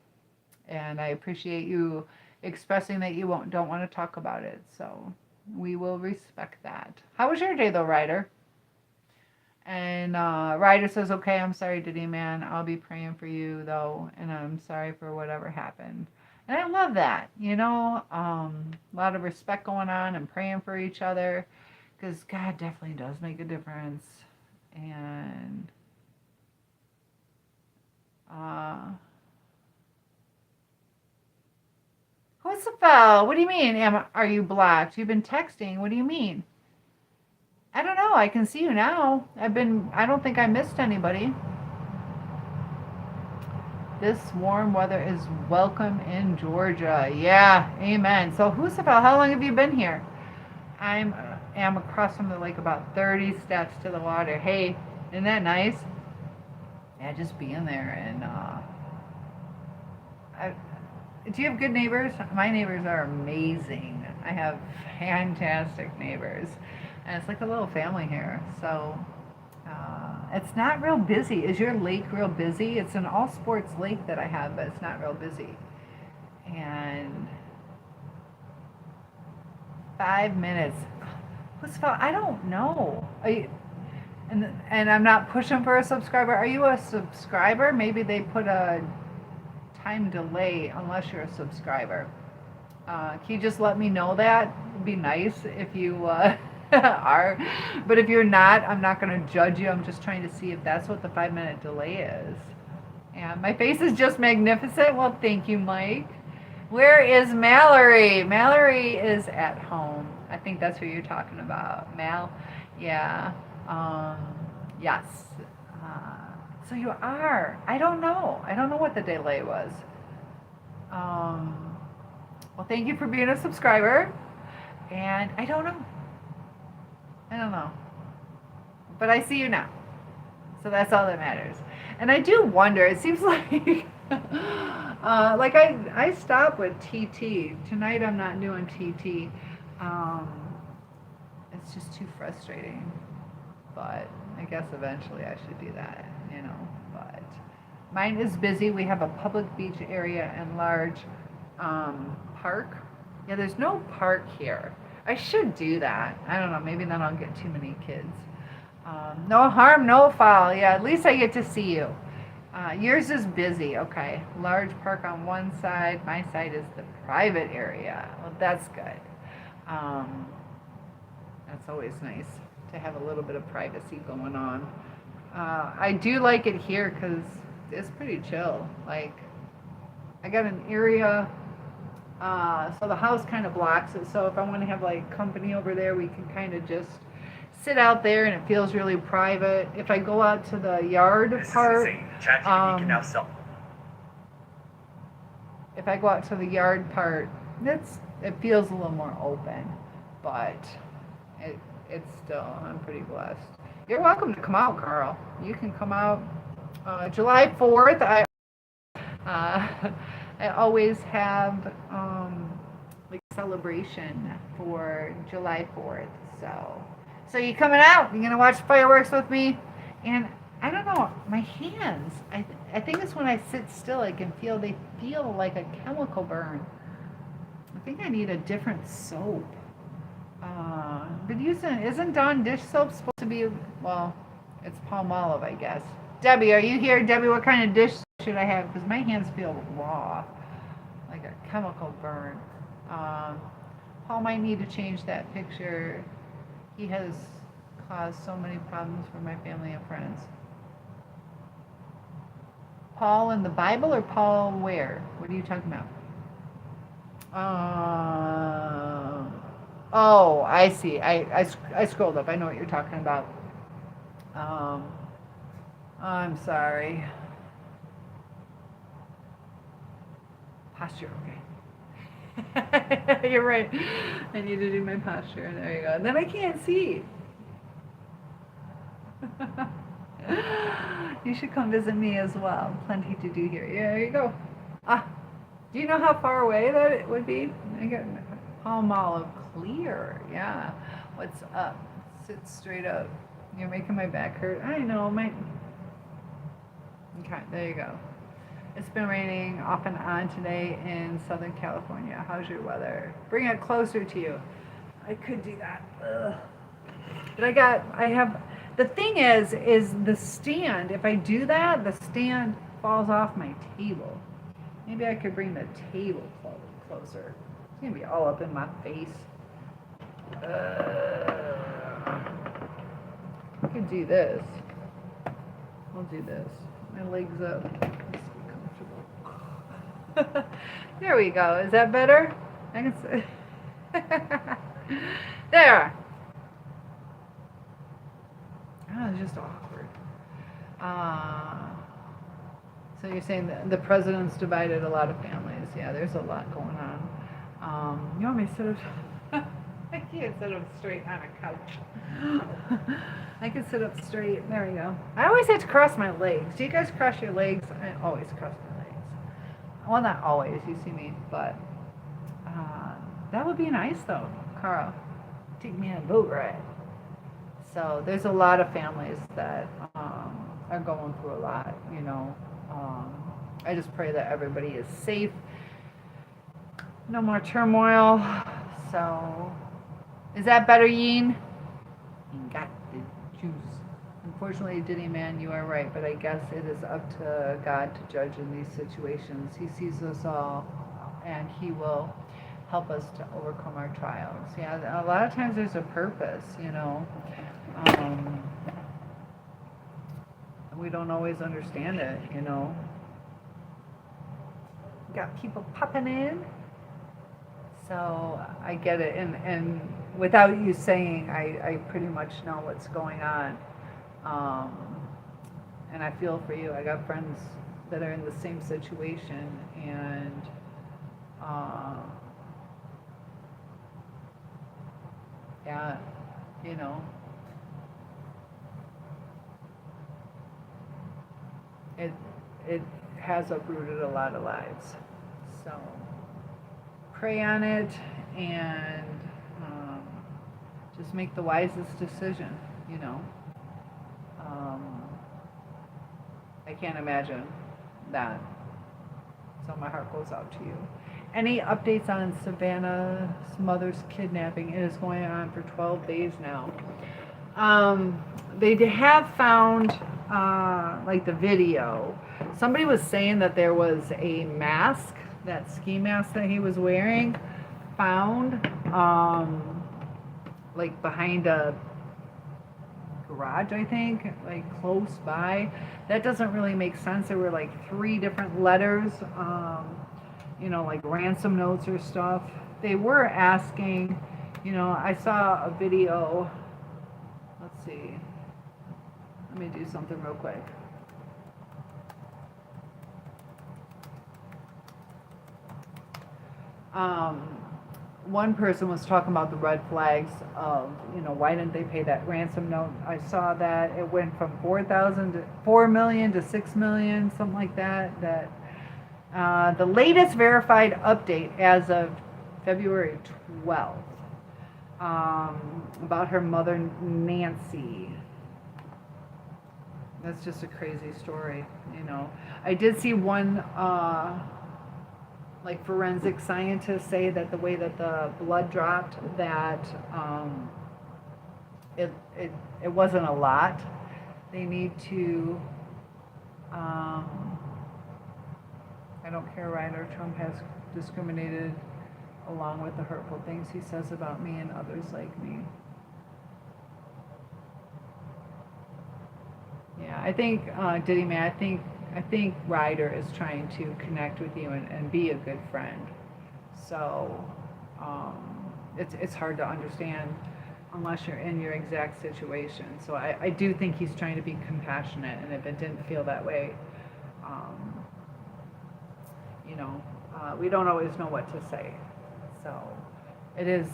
and I appreciate you expressing that you don't want to talk about it. So we will respect that. How was your day though, Ryder? And Ryder says, okay, I'm sorry, Diddy Man. I'll be praying for you, though, and I'm sorry for whatever happened. And I love that, a lot of respect going on and praying for each other, because God definitely does make a difference. And Husafel, what do you mean? Are you blocked? You've been texting. What do you mean? I don't know. I can see you now. I don't think I missed anybody. This warm weather is welcome in Georgia. Yeah, amen. So Husafel, how long have you been here? I am across from the lake, about 30 steps to the water. Hey, isn't that nice? Yeah, just being there. And do you have good neighbors? My neighbors are amazing. I have fantastic neighbors. And it's like a little family here. So it's not real busy. Is your lake real busy? It's an all sports lake that I have, but it's not real busy. And 5 minutes. I don't know. And I'm not pushing for a subscriber. Are you a subscriber? Maybe they put a time delay unless you're a subscriber. Can you just let me know that? It'd be nice if you are. But if you're not, I'm not going to judge you. I'm just trying to see if that's what the 5-minute delay is. And my face is just magnificent. Well, thank you, Mike. Where is Mallory? Mallory is at home. I think that's who you're talking about. Mal? Yeah. Yes. So you are. I don't know. I don't know what the delay was. Well, thank you for being a subscriber. And I don't know. But I see you now. So that's all that matters. And I do wonder, it seems like I stopped with TT. Tonight I'm not doing TT. It's just too frustrating. But I guess eventually I should do that, But mine is busy. We have a public beach area and large park. Yeah, there's no park here. I should do that. I don't know. Maybe then I'll get too many kids. No harm, no foul. Yeah, at least I get to see you. Yours is busy. Okay. Large park on one side. My side is the private area. Well, that's good. That's always nice to have a little bit of privacy going on. I do like it here because it's pretty chill. Like, I got an area, so the house kind of blocks it. So if I want to have like company over there, we can kind of just sit out there, and it feels really private. If I go out to the yard part, if I go out to the yard part, it feels a little more open, but it's still, I'm pretty blessed. You're welcome to come out, Carl. You can come out July 4th. I always have like celebration for July 4th. So you coming out? You gonna watch fireworks with me? And I don't know, my hands. I think it's when I sit still, I can feel like a chemical burn. I think I need a different soap. But isn't Dawn dish soap supposed to be, well, it's Palmolive, I guess. Debbie, are you here? Debbie, what kind of dish should I have? Because my hands feel raw, like a chemical burn. Paul might need to change that picture. He has caused so many problems for my family and friends. Paul in the Bible or Paul where? What are you talking about? Oh, I see. I scrolled up. I know what you're talking about. Um, I'm sorry. Posture, okay. You're right. I need to do my posture. There you go. And then I can't see. You should come visit me as well. Plenty to do here. Yeah, there you go. Ah, do you know how far away that it would be? I got Palmolive clear. Yeah. What's up? Sit straight up. You're making my back hurt. I know. Okay, there you go. It's been raining off and on today in Southern California. How's your weather? Bring it closer to you. I could do that. Ugh. But the thing is the stand, if I do that, the stand falls off my table. Maybe I could bring the table closer. It's going to be all up in my face. I could do this. I'll do this. My legs up. Comfortable. There we go. Is that better? I can see. There. Oh, it's just awkward. So you're saying that the president's divided a lot of families. Yeah, there's a lot going on. You want me to sit up? I can't sit up straight on a couch. I can sit up straight. There we go. I always have to cross my legs. Do you guys cross your legs? I always cross my legs. Well, not always. You see me, but that would be nice, though, Carl. Take me on a boat ride. So there's a lot of families that are going through a lot, you know. I just pray that everybody is safe. No more turmoil. So, is that better, Yin? You got the juice. Unfortunately, Diddy Man, you are right, but I guess it is up to God to judge in these situations. He sees us all, and He will help us to overcome our trials. Yeah, a lot of times there's a purpose, you know. We don't always understand it, you know. Got people popping in. So I get it, and without you saying, I pretty much know what's going on. And I feel for you. I got friends that are in the same situation, and yeah, you know. It has uprooted a lot of lives. So pray on it and just make the wisest decision, you know. I can't imagine that. So my heart goes out to you. Any updates on Savannah's mother's kidnapping? It is going on for 12 days now. They have found like the video. Somebody was saying that there was a mask, that ski mask that he was wearing, found like behind a garage, I think, like close by. That doesn't really make sense. There were like 3 different letters, you know, like ransom notes or stuff. They were asking, you know, I saw a video. Let's see. Let me do something real quick. One person was talking about the red flags of, you know, why didn't they pay that ransom note? I saw that it went from 4,000 to 4 million to 6 million, something like that. The latest verified update as of February 12th about her mother Nancy. That's just a crazy story, you know. I did see one like forensic scientists say that the way that the blood dropped, that it wasn't a lot. They need to I don't care, Ryder. Trump has discriminated along with the hurtful things he says about me and others like me. Yeah, I think Diddy Man, I think I think Ryder is trying to connect with you and be a good friend. So it's hard to understand unless you're in your exact situation. So I do think he's trying to be compassionate, and if it didn't feel that way, um, you know, we don't always know what to say. So it is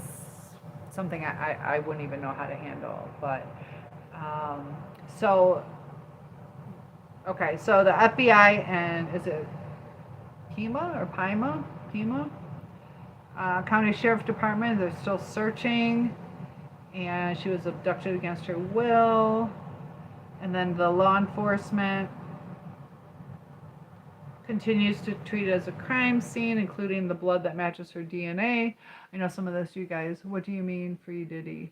something I wouldn't even know how to handle. But um, so, okay, so the FBI and is it Pima or Pima? Pima? County Sheriff Department, they're still searching, and she was abducted against her will. And then the law enforcement continues to treat it as a crime scene, including the blood that matches her DNA. I know some of this, you guys. What do you mean, Free Diddy?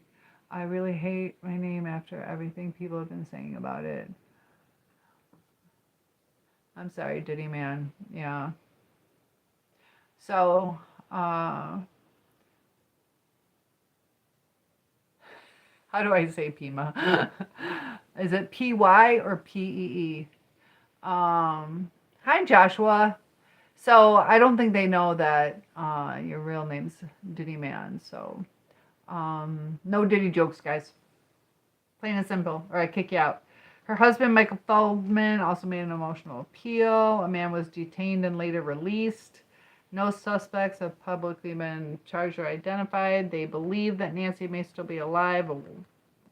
I really hate my name after everything people have been saying about it. I'm sorry, Diddy man. Yeah. So, how do I say Pima? Is it P-Y or P-E-E? Hi, Joshua. So I don't think they know that your real name's Diddy Man. So no Diddy jokes, guys. Plain and simple, or I kick you out. Her husband, Michael Feldman, also made an emotional appeal. A man was detained and later released. No suspects have publicly been charged or identified. They believe that Nancy may still be alive.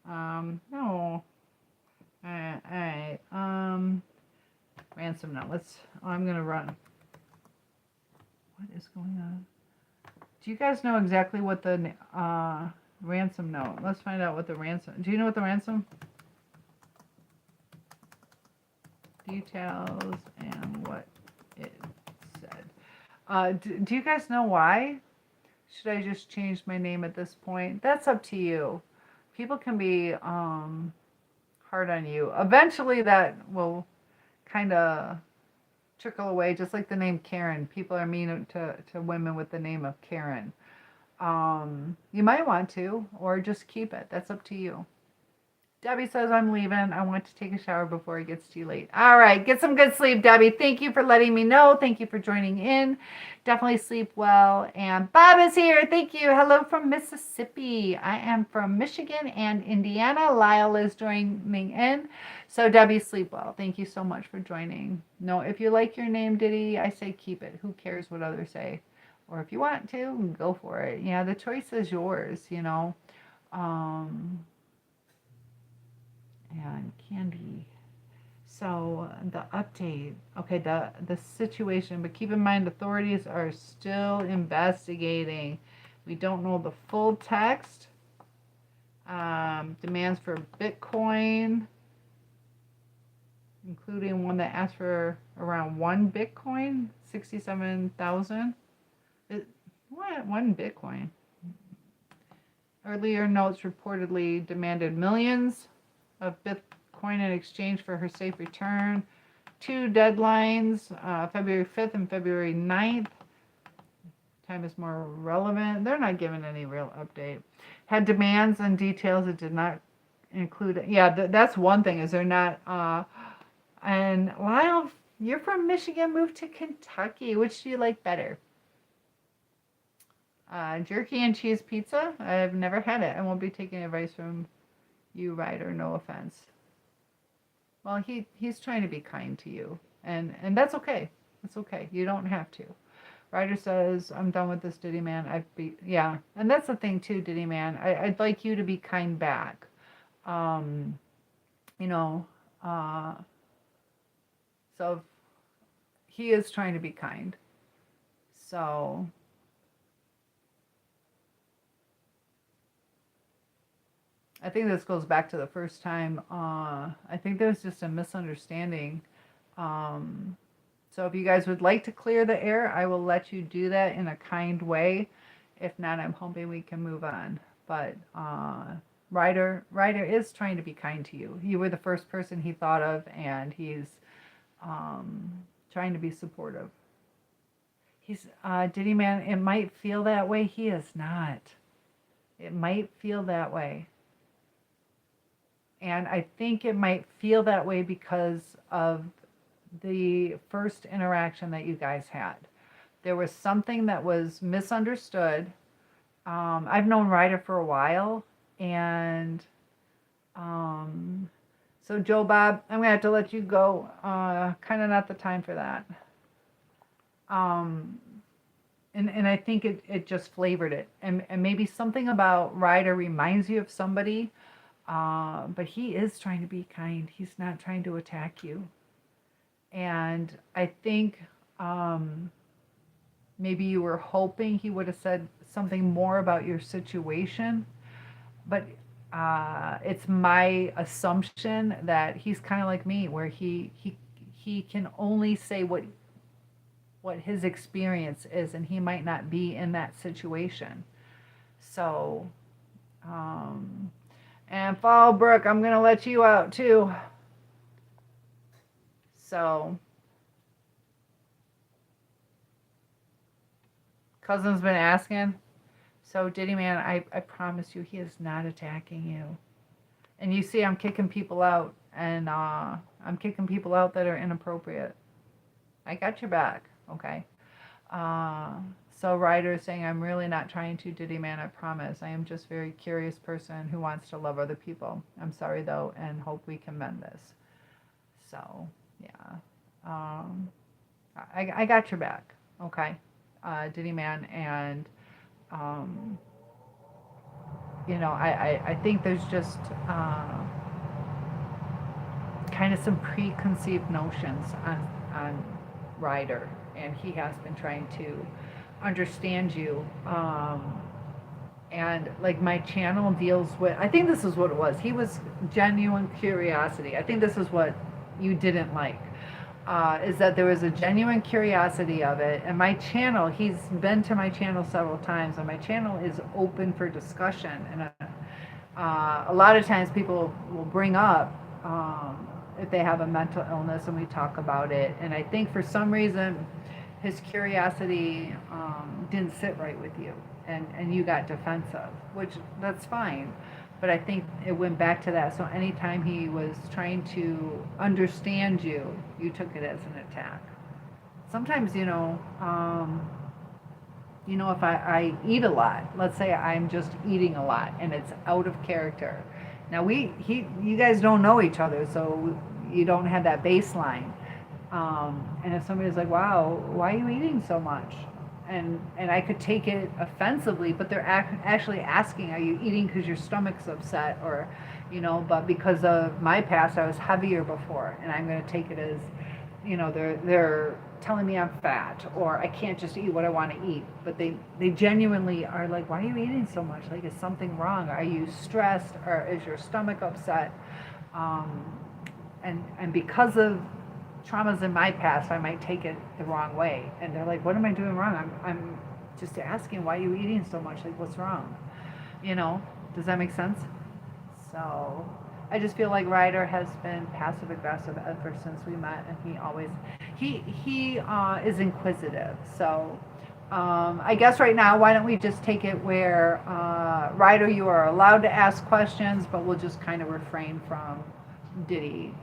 No. All right. Ransom note. I'm gonna run. What is going on? Do you guys know exactly what the ransom note? Let's find out what the ransom. Do you know what the ransom details and what it said? Do you guys know why? Should I just change my name at this point? That's up to you. People can be hard on you. Eventually, that will kind of trickle away, just like the name Karen. People are mean to women with the name of Karen. You might want to, or just keep it. That's up to you. Debbie says, I'm leaving. I want to take a shower before it gets too late. All right. Get some good sleep, Debbie. Thank you for letting me know. Thank you for joining in. Definitely sleep well. And Bob is here. Thank you. Hello from Mississippi. I am from Michigan and Indiana. Lyle is joining in. So, Debbie, sleep well. Thank you so much for joining. No, if you like your name, Diddy, I say keep it. Who cares what others say? Or if you want to, go for it. Yeah, the choice is yours, you know. And Candy. So the update, okay, the situation, but keep in mind authorities are still investigating. We don't know the full text. Demands for Bitcoin, including one that asked for around 1 Bitcoin, 67,000. What? 1 Bitcoin? Earlier notes reportedly demanded millions of Bitcoin in exchange for her safe return. 2 deadlines, February 5th and February 9th. Time is more relevant. They're not giving any real update. Had demands and details that did not include. Yeah, that's one thing is they're not. And Lyle, you're from Michigan, moved to Kentucky. Which do you like better? Jerky and cheese pizza. I've never had it. I won't be taking advice from you, Ryder. No offense. Well, he's trying to be kind to you, and that's okay. It's okay. You don't have to. Ryder says, I'm done with this, Diddy man. Yeah, and that's the thing too, Diddy man. I'd like you to be kind back. You know, so he is trying to be kind. So I think this goes back to the first time. I think there's just a misunderstanding. So if you guys would like to clear the air, I will let you do that in a kind way. If not, I'm hoping we can move on. But Ryder is trying to be kind to you. You were the first person he thought of, and he's trying to be supportive. He's Diddy man. It might feel that way. He is not. It might feel that way. And I think it might feel that way because of the first interaction that you guys had. There was something that was misunderstood. I've known Ryder for a while, and so Joe Bob, I'm gonna have to let you go. Kind of not the time for that. And I think it just flavored it, and maybe something about Ryder reminds you of somebody, but he is trying to be kind. He's not trying to attack you, and I think maybe you were hoping he would have said something more about your situation, but it's my assumption that he's kind of like me, where he can only say what his experience is, and he might not be in that situation. So, and Fallbrook, I'm gonna let you out too. So, Cousin's been asking. So, Diddy Man, I promise you, he is not attacking you. And you see, I'm kicking people out, and I'm kicking people out that are inappropriate. I got your back, okay? So Ryder is saying, I'm really not trying to, Diddy Man, I promise. I am just a very curious person who wants to love other people. I'm sorry, though, and hope we can mend this. So, yeah. I got your back, okay, Diddy Man, and you know, I think there's just kind of some preconceived notions on Ryder, and he has been trying to understand you. And like my channel deals with, I think this is what it was. He was genuine curiosity. I think this is what you didn't like. Is that there was a genuine curiosity of it, and my channel, he's been to my channel several times, and my channel is open for discussion, and a lot of times people will bring up if they have a mental illness, and we talk about it, and I think for some reason his curiosity didn't sit right with you, and you got defensive, which that's fine. But I think it went back to that. So anytime he was trying to understand you, you took it as an attack. Sometimes, you know, if I eat a lot, let's say I'm just eating a lot and it's out of character. Now you guys don't know each other, so you don't have that baseline. And if somebody's like, wow, why are you eating so much? And I could take it offensively, but they're actually asking, are you eating because your stomach's upset, or, you know, but because of my past, I was heavier before, and I'm going to take it as, you know, they're telling me I'm fat, or I can't just eat what I want to eat, but they genuinely are like, why are you eating so much? Like, is something wrong? Are you stressed, or is your stomach upset? And because of traumas in my past, I might take it the wrong way, and they're like, what am I doing wrong? I'm just asking, why are you eating so much? Like, what's wrong? You know, does that make sense? So I just feel like Ryder has been passive aggressive ever since we met, and he always he is inquisitive. So I guess right now, why don't we just take it where Ryder, you are allowed to ask questions, but we'll just kind of refrain from Diddy.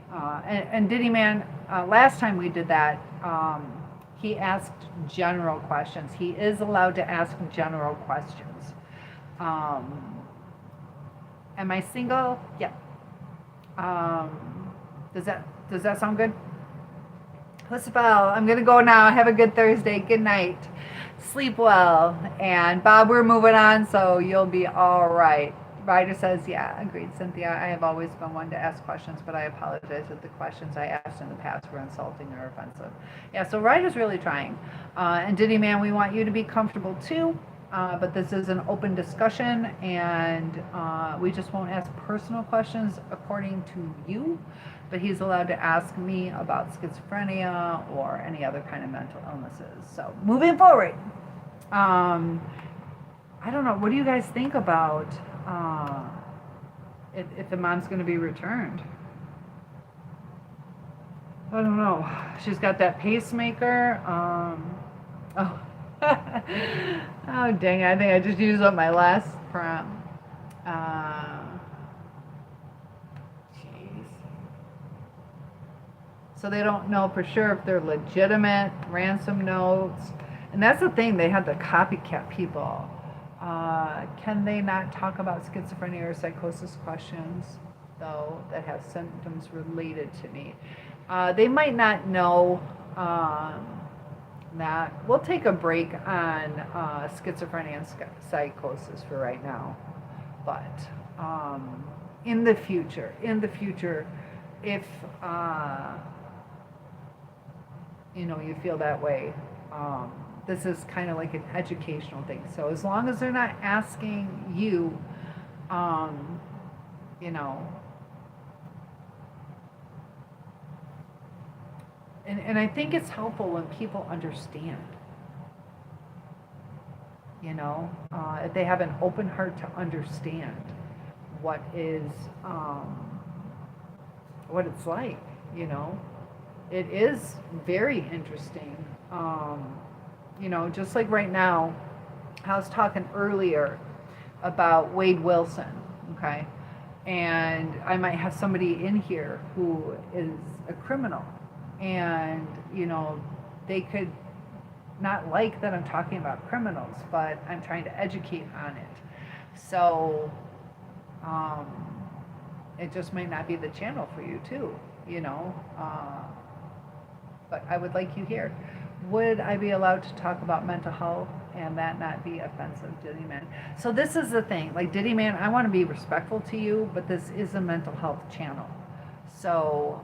And Diddy Man, last time we did that, he asked general questions. He is allowed to ask general questions. Am I single? Yeah. Does that sound good? Isabel, I'm gonna go now. Have a good Thursday. Good night. Sleep well. And Bob, we're moving on, so you'll be all right. Ryder says, yeah, agreed, Cynthia. I have always been one to ask questions, but I apologize if the questions I asked in the past were insulting or offensive. Yeah, so Ryder's really trying. And Diddy Man, we want you to be comfortable too, but this is an open discussion, and we just won't ask personal questions according to you, but he's allowed to ask me about schizophrenia or any other kind of mental illnesses. So moving forward, I don't know, what do you guys think about if the mom's going to be returned? I don't know. She's got that pacemaker. Oh, oh dang it. I think I just used up my last prompt. Jeez. So they don't know for sure if they're legitimate ransom notes. And that's the thing, they have the copycat people. Can they not talk about schizophrenia or psychosis questions, though, that have symptoms related to me? They might not know that. We'll take a break on schizophrenia and psychosis for right now. But in the future, if you feel that way, this is kind of like an educational thing. So as long as they're not asking you, and I think it's helpful when people understand, if they have an open heart to understand what it's like, It is very interesting. Just like right now, I was talking earlier about Wade Wilson, okay? And I might have somebody in here who is a criminal, and, they could not like that I'm talking about criminals, but I'm trying to educate on it. So, it just might not be the channel for you too, but I would like you here. Would I be allowed to talk about mental health and that not be offensive, Diddy Man? So this is the thing, like Diddy Man, I want to be respectful to you, but this is a mental health channel. So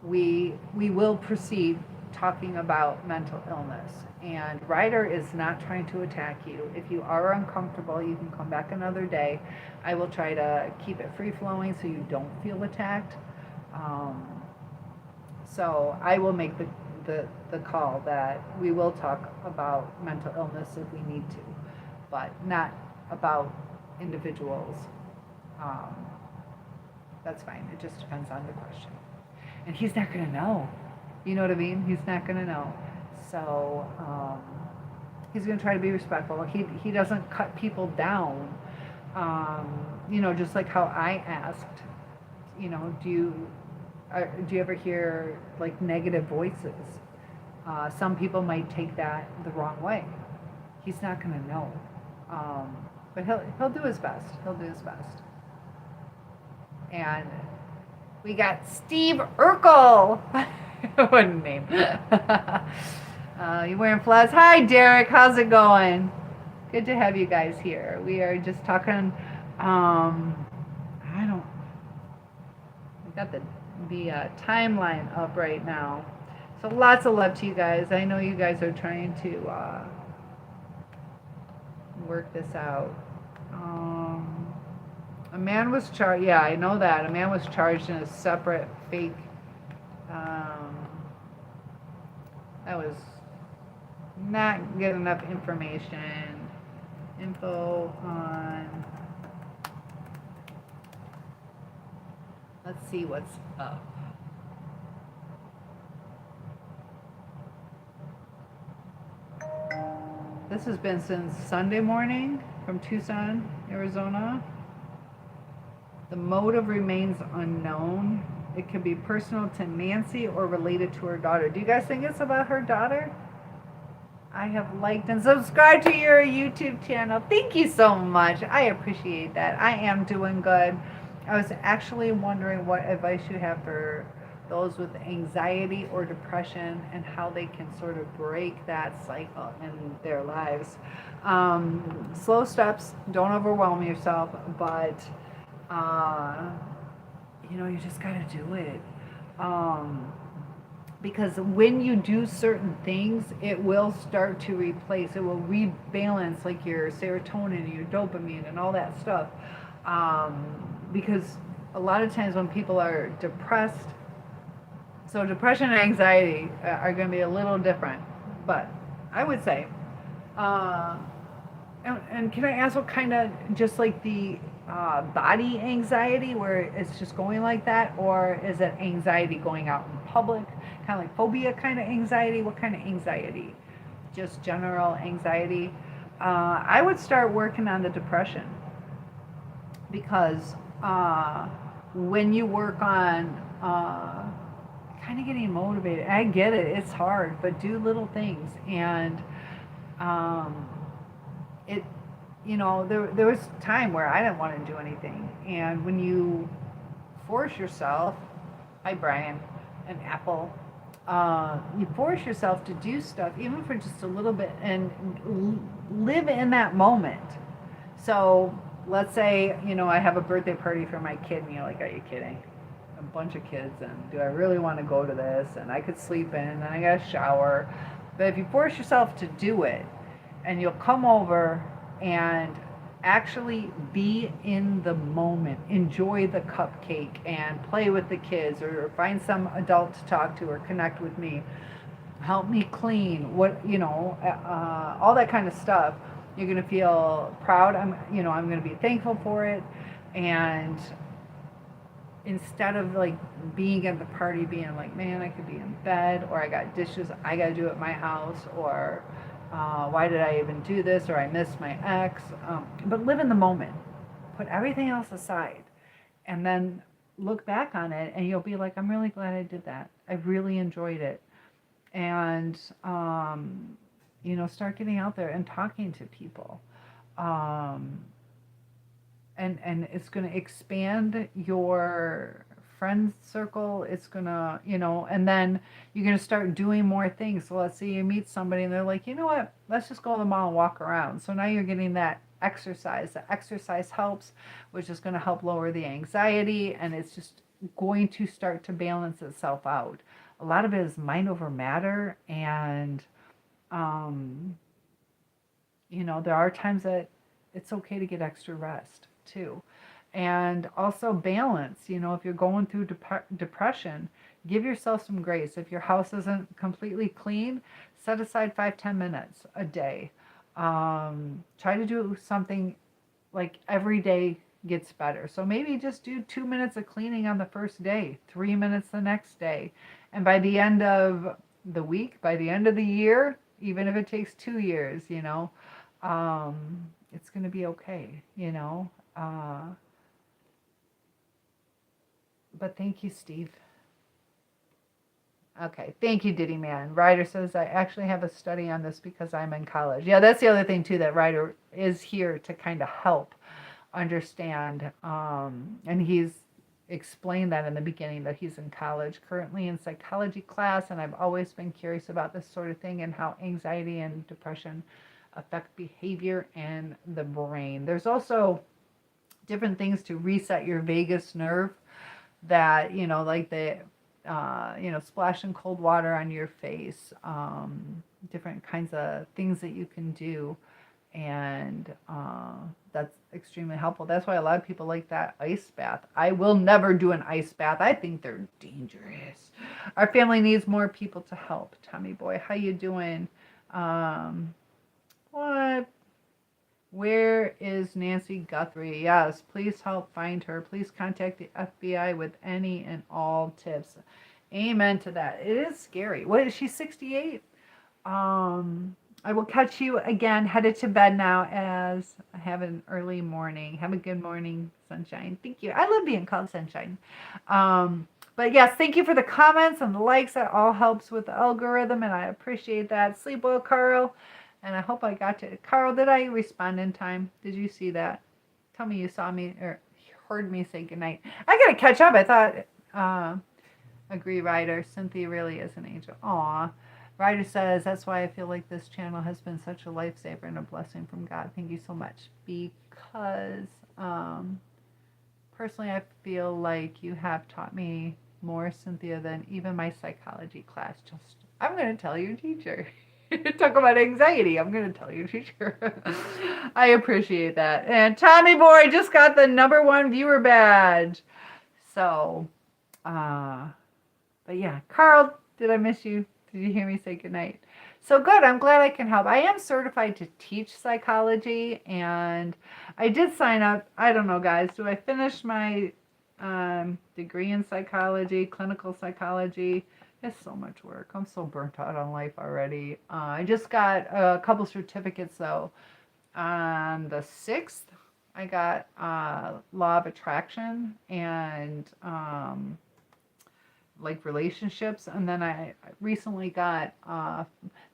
we will proceed talking about mental illness. And Ryder is not trying to attack you. If you are uncomfortable, you can come back another day. I will try to keep it free-flowing so you don't feel attacked. So I will make the call that we will talk about mental illness if we need to, but not about individuals. That's fine. It just depends on the question. And he's not going to know. You know what I mean? He's not going to know. So he's going to try to be respectful. He doesn't cut people down. Just like how I asked, do you ever hear like negative voices? Some people might take that the wrong way. He's not going to know, but he'll do his best. He'll do his best. And we got Steve Urkel. What a name. You wearing flats? Hi, Derek. How's it going? Good to have you guys here. We are just talking. We got the timeline up right now. So lots of love to you guys. I know you guys are trying to work this out. A man was charged. Yeah, I know that. A man was charged in a separate fake. That was not good enough information. Info on. Let's see what's up. This has been since Sunday morning from Tucson, Arizona. The motive remains unknown. It could be personal to Nancy or related to her daughter. Do you guys think it's about her daughter? I have liked and subscribed to your YouTube channel. Thank you so much. I appreciate that. I am doing good. I was actually wondering what advice you have for those with anxiety or depression and how they can sort of break that cycle in their lives. Slow steps, don't overwhelm yourself, but you just got to do it. Because when you do certain things, it will start to replace, it will rebalance like your serotonin and your dopamine and all that stuff. Because a lot of times when people are depressed, so depression and anxiety are going to be a little different, but I would say, and can I ask what kind of, just like the body anxiety where it's just going like that, or is it anxiety going out in public, kind of like phobia kind of anxiety? What kind of anxiety? Just general anxiety? I would start working on the depression, because when you work on kind of getting motivated. I get it. It's hard, but do little things. And um, it, there was time where I didn't want to do anything. And when you force yourself, hi Brian, and Apple, you force yourself to do stuff, even for just a little bit, and live in that moment. So let's say, I have a birthday party for my kid, and you're like, are you kidding? A bunch of kids, and do I really want to go to this? And I could sleep in, and I got a shower. But if you force yourself to do it, and you'll come over and actually be in the moment, enjoy the cupcake and play with the kids, or find some adult to talk to or connect with me, help me clean, all that kind of stuff. You're going to feel proud. I'm going to be thankful for it. And instead of like being at the party being like, man, I could be in bed, or I got dishes I got to do at my house, or why did I even do this, or I missed my ex. But live in the moment. Put everything else aside. And then look back on it, and you'll be like, I'm really glad I did that. I really enjoyed it. And, start getting out there and talking to people. And it's going to expand your friend circle. It's going to, and then you're going to start doing more things. So let's say you meet somebody and they're like, you know what, let's just go to the mall and walk around. So now you're getting that exercise. The exercise helps, which is going to help lower the anxiety, and it's just going to start to balance itself out. A lot of it is mind over matter, and, there are times that it's okay to get extra rest too. And also balance, if you're going through depression, give yourself some grace. If your house isn't completely clean, set aside 5-10 minutes a day. Try to do something like every day gets better. So maybe just do 2 minutes of cleaning on the first day, 3 minutes the next day. And by the end of the week, by the end of the year, even if it takes 2 years, it's going to be okay, But thank you, Steve. Okay, thank you, Diddy Man. Ryder says, I actually have a study on this because I'm in college. Yeah, that's the other thing, too, that Ryder is here to kind of help understand. And he's explained that in the beginning, that he's in college, currently in psychology class, and I've always been curious about this sort of thing and how anxiety and depression affect behavior and the brain. There's also different things to reset your vagus nerve that, like the, splashing cold water on your face, different kinds of things that you can do. And that's extremely helpful. That's why a lot of people like that ice bath. I will never do an ice bath. I think they're dangerous. Our family needs more people to help. Tommy boy, how you doing? What? Where is Nancy Guthrie? Yes, please help find her. Please contact the FBI with any and all tips. Amen to that. It is scary. What is she, 68? I will catch you again. Headed to bed now as I have an early morning. Have a good morning, Sunshine. Thank you. I love being called Sunshine. But yes, thank you for the comments and the likes. That all helps with the algorithm, and I appreciate that. Sleep well, Carl. And I hope I got to Carl. Did I respond in time? Did you see that? Tell me you saw me or heard me say goodnight. I gotta catch up. I thought. Agree, Ryder. Cynthia really is an angel. Aw. Ryder says, that's why I feel like this channel has been such a lifesaver and a blessing from God. Thank you so much. Because personally, I feel like you have taught me more, Cynthia, than even my psychology class. I'm going to tell your teacher. Talk about anxiety. I'm going to tell your teacher. I appreciate that. And Tommy Boy just got the #1 viewer badge. So, but yeah. Carl, did I miss you? Did you hear me say goodnight? So good. I'm glad I can help. I am certified to teach psychology, and I did sign up. I don't know, guys. Do I finish my degree in psychology, clinical psychology? It's so much work. I'm so burnt out on life already. I just got a couple certificates, though. On the 6th, I got law of attraction and like relationships. And then I recently got,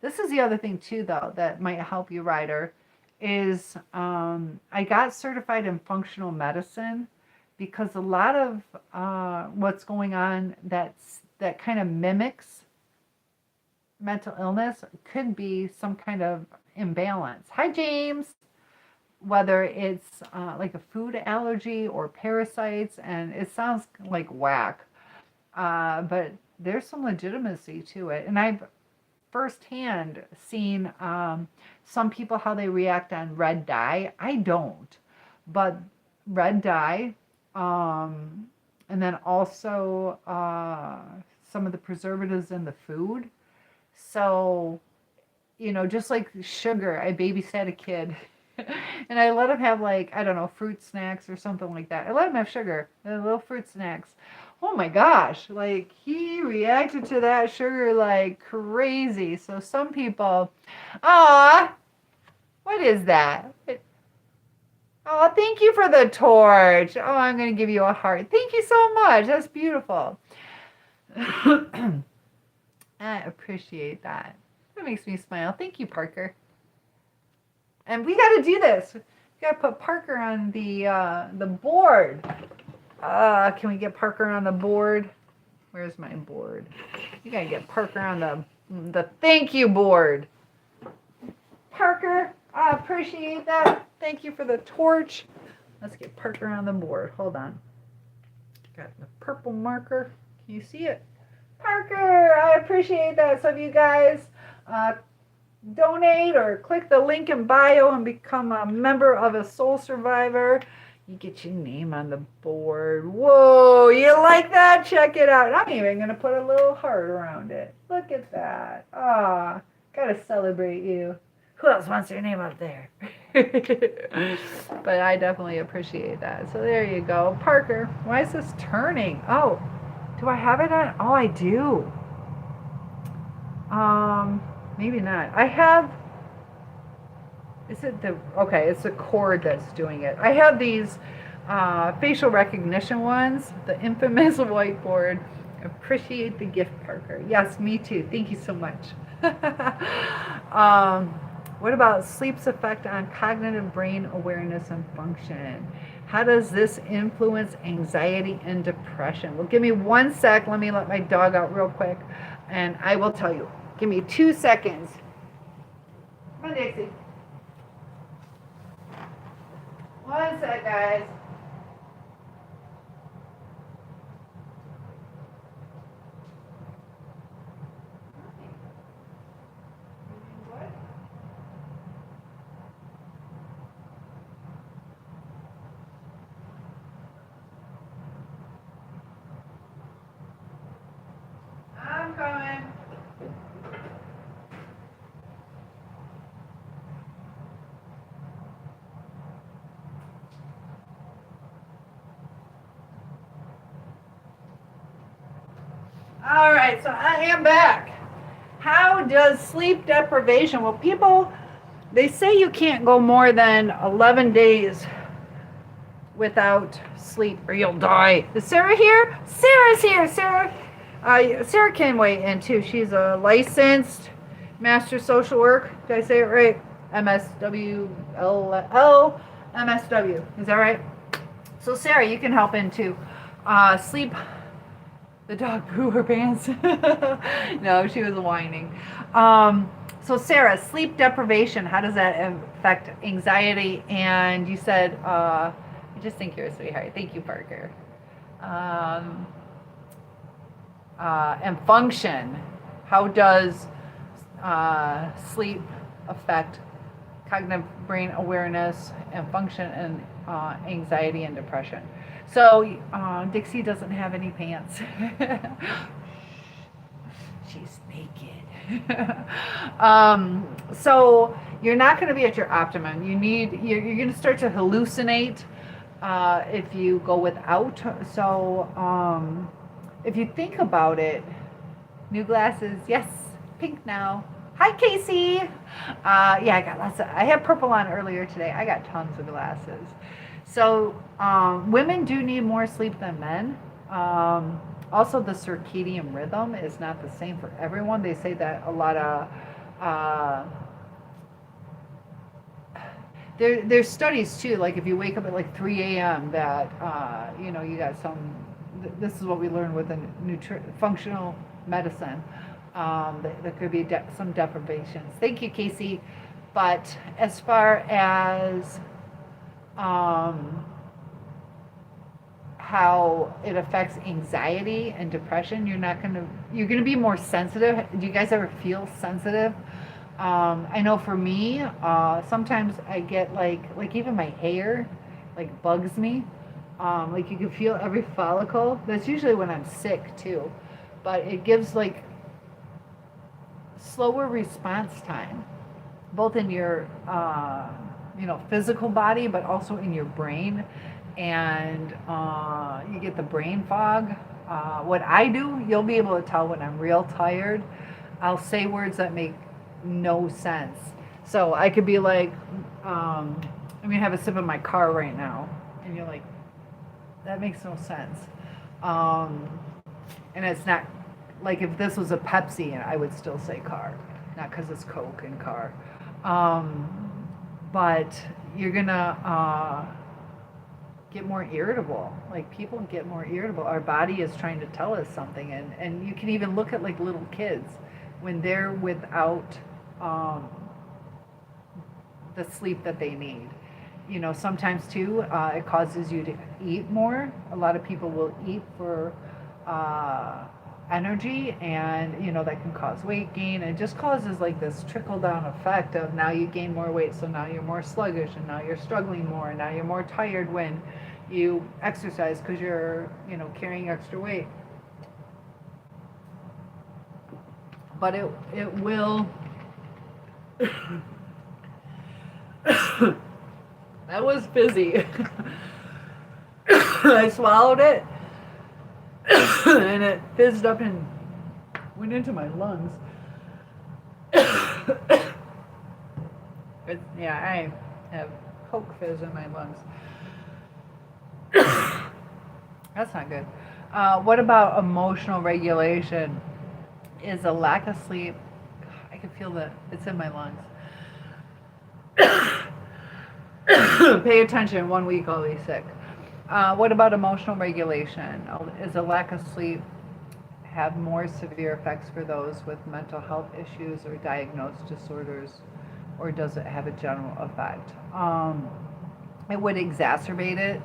this is the other thing too, though, that might help you, Ryder, is I got certified in functional medicine because a lot of what's going on that kind of mimics mental illness could be some kind of imbalance. Hi, James. Whether it's like a food allergy or parasites, and it sounds like whack, but there's some legitimacy to it. And I've firsthand seen some people how they react on red dye. I don't, but red dye, and then also some of the preservatives in the food. So, just like sugar, I babysat a kid. And I let him have, like, I don't know, fruit snacks or something like that. I let him have sugar, little fruit snacks. Oh my gosh, like, he reacted to that sugar like crazy. So some people, what is that? Oh, thank you for the torch. Oh, I'm going to give you a heart. Thank you so much. That's beautiful. I appreciate that. That makes me smile. Thank you, Parker. And we got to do this. We got to put Parker on the board. Can we get Parker on the board? Where's my board? You got to get Parker on the thank you board. Parker, I appreciate that. Thank you for the torch. Let's get Parker on the board. Hold on. Got the purple marker. Can you see it? Parker, I appreciate that. So if you guys donate or click the link in bio and become a member of a Soul Survivor, you get your name on the board. Whoa, you like that? Check it out. I'm even going to put a little heart around it. Look at that. Gotta celebrate you. Who else wants their name up there? But I definitely appreciate that. So there you go. Parker, why is this turning? Oh, do I have it on? Oh, I do. Maybe not. I have, is it the, okay, it's the cord that's doing it. I have these facial recognition ones, the infamous whiteboard. Appreciate the gift, Parker. Yes, me too. Thank you so much. What about sleep's effect on cognitive brain awareness and function? How does this influence anxiety and depression? Well, give me 1 sec. Let me let my dog out real quick, and I will tell you. Give me 2 seconds. Come on, Dixie. 1 sec, guys. I'm coming. All right, so I am back. How does sleep deprivation? Well, people, they say you can't go more than 11 days without sleep or you'll die. Is Sarah here? Sarah's here. Sarah can weigh in too. She's a licensed master social work. Did I say it right? MSW. Is that right? So Sarah, you can help in too. Sleep. The dog poo her pants. No, she was whining. So Sarah, sleep deprivation, how does that affect anxiety? And you said, I just think you're a sweetheart. Thank you, Parker. And function, how does sleep affect cognitive brain awareness and function and anxiety and depression? So Dixie doesn't have any pants. She's naked. So you're not going to be at your optimum. You're going to start to hallucinate if you go without. So if you think about it, new glasses, yes, pink now. Hi, Casey. Yeah, I got lots of. I had purple on earlier today. I got tons of glasses. So women do need more sleep than men. Also, the circadian rhythm is not the same for everyone. They say that a lot of uh, there's studies too. Like if you wake up at like 3 a.m., that you got some. This is what we learned with the functional medicine. There could be some deprivations. Thank you, Casey. But as far as how it affects anxiety and depression, you're gonna be more sensitive. Do you guys ever feel sensitive? I know for me, sometimes I get like even my hair like bugs me. Like you can feel every follicle. That's usually when I'm sick too, but it gives like slower response time, both in your physical body, but also in your brain, and you get the brain fog. What I do, you'll be able to tell when I'm real tired. I'll say words that make no sense. So I could be like, I'm gonna have a sip of my car right now, and you're like, that makes no sense. And it's not like if this was a Pepsi, I would still say car, not because it's Coke and car. But you're gonna get more irritable. Like people get more irritable. Our body is trying to tell us something, and you can even look at like little kids when they're without the sleep that they need. Sometimes too, it causes you to eat more. A lot of people will eat for energy, and that can cause weight gain. It just causes like this trickle down effect of now you gain more weight, so now you're more sluggish, and now you're struggling more, and now you're more tired when you exercise because you're carrying extra weight. But it will. That was fizzy. I swallowed it and it fizzed up and went into my lungs. I have Coke fizz in my lungs. That's not good. What about emotional regulation? Is a lack of sleep. I can feel that it's in my lungs. Pay attention, 1 week I'll be sick. What about emotional regulation? Is a lack of sleep have more severe effects for those with mental health issues or diagnosed disorders, or does it have a general effect? It would exacerbate it.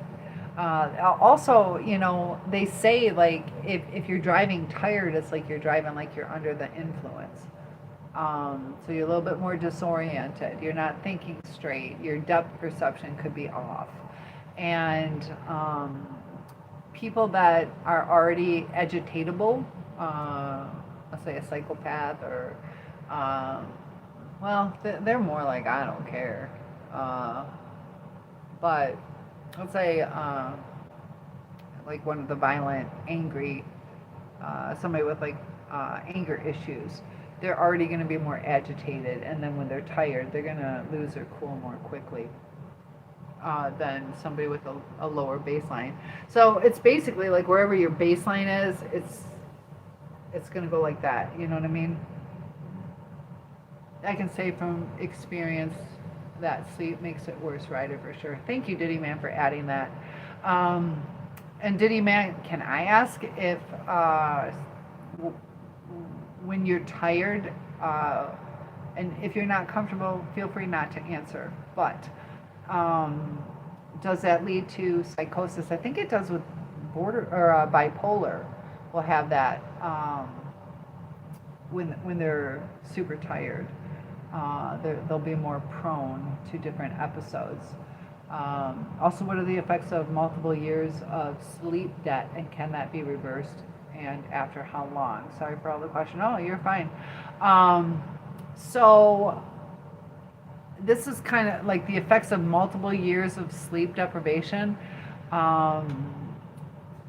Also, they say like if you're driving tired, it's like you're driving like you're under the influence. So you're a little bit more disoriented. You're not thinking straight. Your depth perception could be off. And people that are already agitatable, let's say a psychopath, or they're more like I don't care. But let's say like one of the violent, angry, somebody with like anger issues. They're already going to be more agitated, and then when they're tired, they're going to lose their cool more quickly than somebody with a lower baseline. So it's basically like wherever your baseline is, it's going to go like that. You know what I mean? I can say from experience that sleep makes it worse, Ryder, for sure. Thank you, Diddy Man, for adding that. And Diddy Man, can I ask if when you're tired, and if you're not comfortable, feel free not to answer, but does that lead to psychosis? I think it does with bipolar. Will have that when they're super tired. They'll be more prone to different episodes. Also, what are the effects of multiple years of sleep debt, and can that be reversed, and after how long? Sorry for all the questions. Oh, you're fine. So this is kind of like the effects of multiple years of sleep deprivation.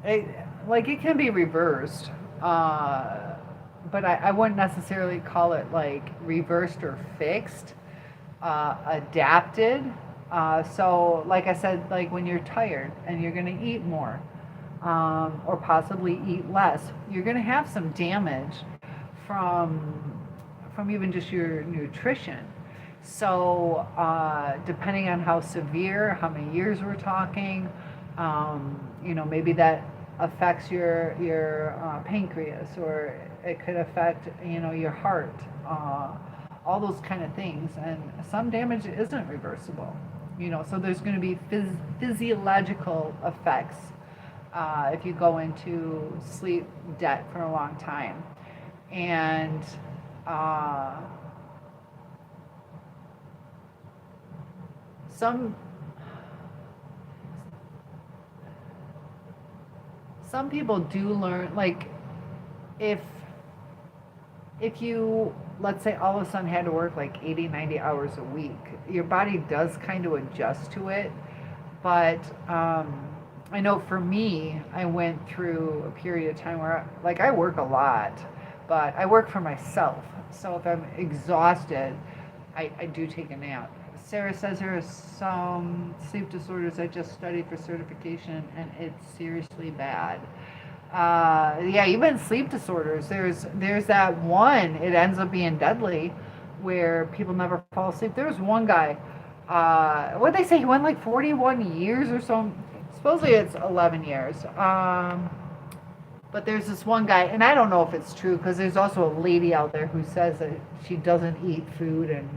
It can be reversed, but I wouldn't necessarily call it like reversed or fixed. Adapted. So like I said, like when you're tired and you're going to eat more, or possibly eat less. You're going to have some damage from even just your nutrition. So depending on how severe, how many years we're talking, maybe that affects your pancreas, or it could affect your heart, all those kind of things. And some damage isn't reversible. So there's going to be physiological effects if you go into sleep debt for a long time. And some people do learn, like, if you, let's say, all of a sudden had to work like 80, 90 hours a week, your body does kind of adjust to it. But I know for me, I went through a period of time where, like, I work a lot, but I work for myself. So if I'm exhausted, I do take a nap. Sarah says there are some sleep disorders I just studied for certification, and it's seriously bad. Yeah, even sleep disorders. There's that one. It ends up being deadly, where people never fall asleep. There was one guy. What they say? He went like 41 years or so. Supposedly it's 11 years. But there's this one guy, and I don't know if it's true, because there's also a lady out there who says that she doesn't eat food, and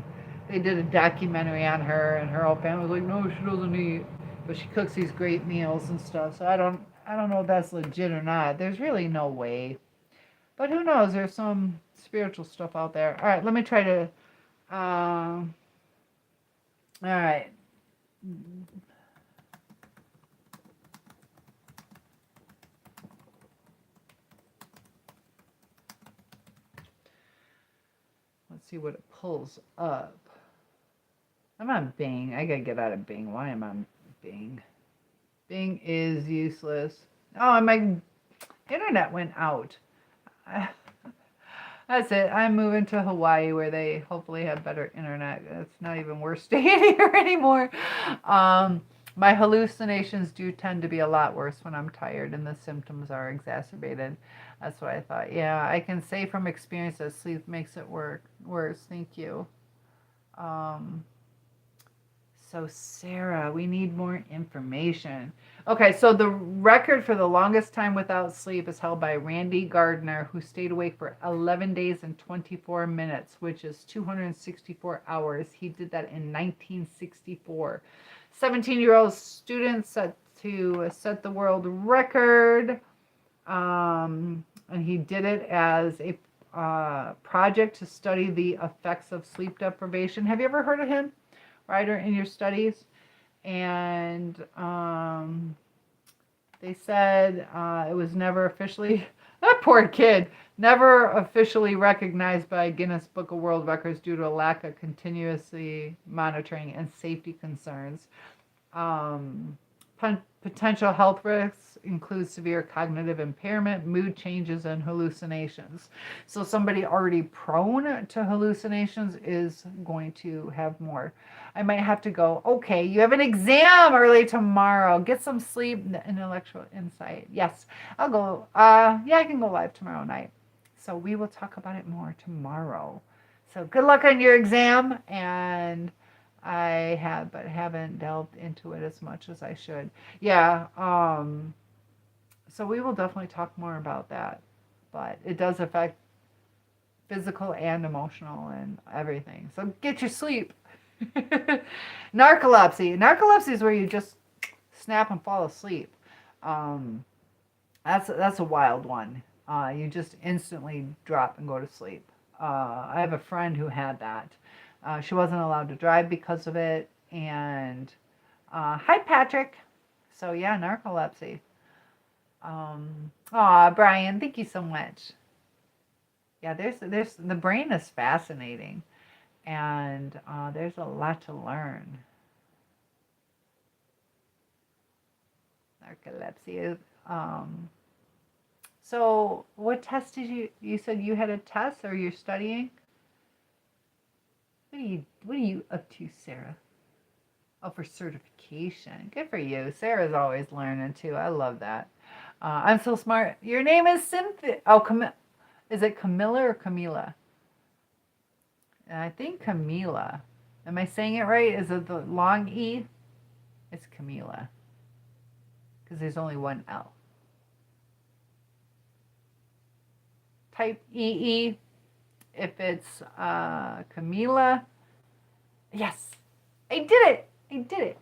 they did a documentary on her, and her whole family was like, no, she doesn't eat, but she cooks these great meals and stuff. So I don't know if that's legit or not. There's really no way, but who knows? There's some spiritual stuff out there. All right, let me try to. All right. Let's see what it pulls up. I'm on Bing. I gotta get out of Bing. Why am I on Bing? Bing is useless. Oh, and my internet went out. That's it. I'm moving to Hawaii, where they hopefully have better internet. It's not even worth staying here anymore. My hallucinations do tend to be a lot worse when I'm tired and the symptoms are exacerbated. That's what I thought. Yeah, I can say from experience that sleep makes it worse. Thank you. So Sarah, we need more information. Okay, so the record for the longest time without sleep is held by Randy Gardner, who stayed awake for 11 days and 24 minutes, which is 264 hours. He did that in 1964. 17-year-old student set the world record, and he did it as a project to study the effects of sleep deprivation. Have you ever heard of him, Ryder, in your studies? And they said it was never officially, that poor kid, never officially recognized by Guinness Book of World Records due to a lack of continuously monitoring and safety concerns. Potential health risks include severe cognitive impairment, mood changes, and hallucinations. So somebody already prone to hallucinations is going to have more. I might have to go, okay, you have an exam early tomorrow. Get some sleep, intellectual insight. Yes, I'll go. Yeah, I can go live tomorrow night. So we will talk about it more tomorrow. So good luck on your exam, and I haven't delved into it as much as I should. Yeah, so we will definitely talk more about that. But it does affect physical and emotional and everything. So get your sleep. Narcolepsy. Narcolepsy is where you just snap and fall asleep. That's a wild one. You just instantly drop and go to sleep. I have a friend who had that. She wasn't allowed to drive because of it. And hi, Patrick. So yeah, narcolepsy. Brian, thank you so much. Yeah, there's the brain is fascinating, and there's a lot to learn. Narcolepsy. So what test did you said you had a test, or you're studying? What are you up to, Sarah? Oh, for certification. Good for you. Sarah's always learning too. I love that. I'm so smart. Your name is Cynthia. Oh, is it Camilla or Camila? I think Camila. Am I saying it right? Is it the long E? It's Camila. Because there's only one L. Type EE if it's Camila. Yes, I did it. I did it.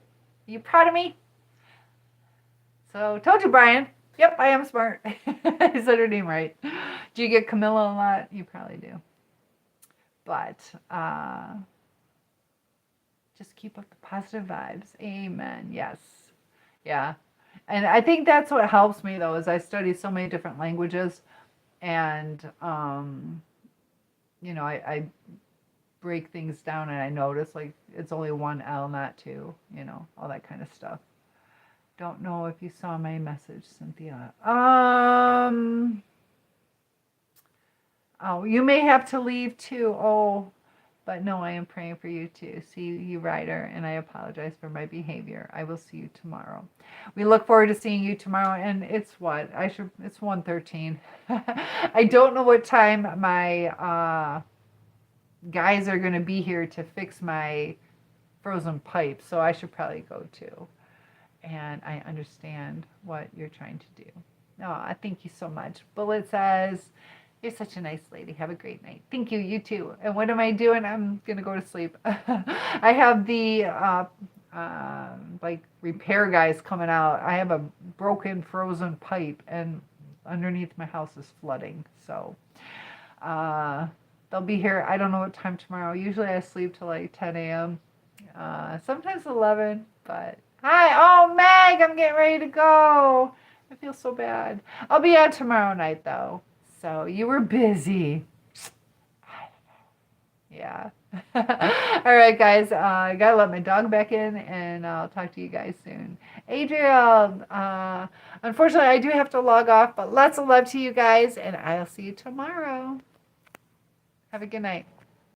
Are you proud of me? So, told you, Brian. Yep, I am smart. I said her name right. Do you get Camilla a lot? You probably do. But just keep up the positive vibes. Amen. Yes. Yeah. And I think that's what helps me, though, is I study so many different languages. And, you know, I break things down and I notice, like, it's only one L, not two, you know, all that kind of stuff. Don't know if you saw my message, Cynthia. Oh, you may have to leave too. Oh, but no, I am praying for you too. See you, Ryder, and I apologize for my behavior. I will see you tomorrow. We look forward to seeing you tomorrow, and it's what? It's 1:13. I don't know what time my guys are going to be here to fix my frozen pipe, so I should probably go too. And I understand what you're trying to do. No, I thank you so much. Bullet says, you're such a nice lady. Have a great night. Thank you. You too. And what am I doing? I'm going to go to sleep. I have the like repair guys coming out. I have a broken frozen pipe and underneath my house is flooding. So they'll be here. I don't know what time tomorrow. Usually I sleep till like 10 a.m. Sometimes 11, but hi. Oh, Meg, I'm getting ready to go. I feel so bad. I'll be out tomorrow night though. So you were busy. Yeah. All right, guys. I gotta let my dog back in, and I'll talk to you guys soon. Adriel, unfortunately, I do have to log off, but lots of love to you guys, and I'll see you tomorrow. Have a good night.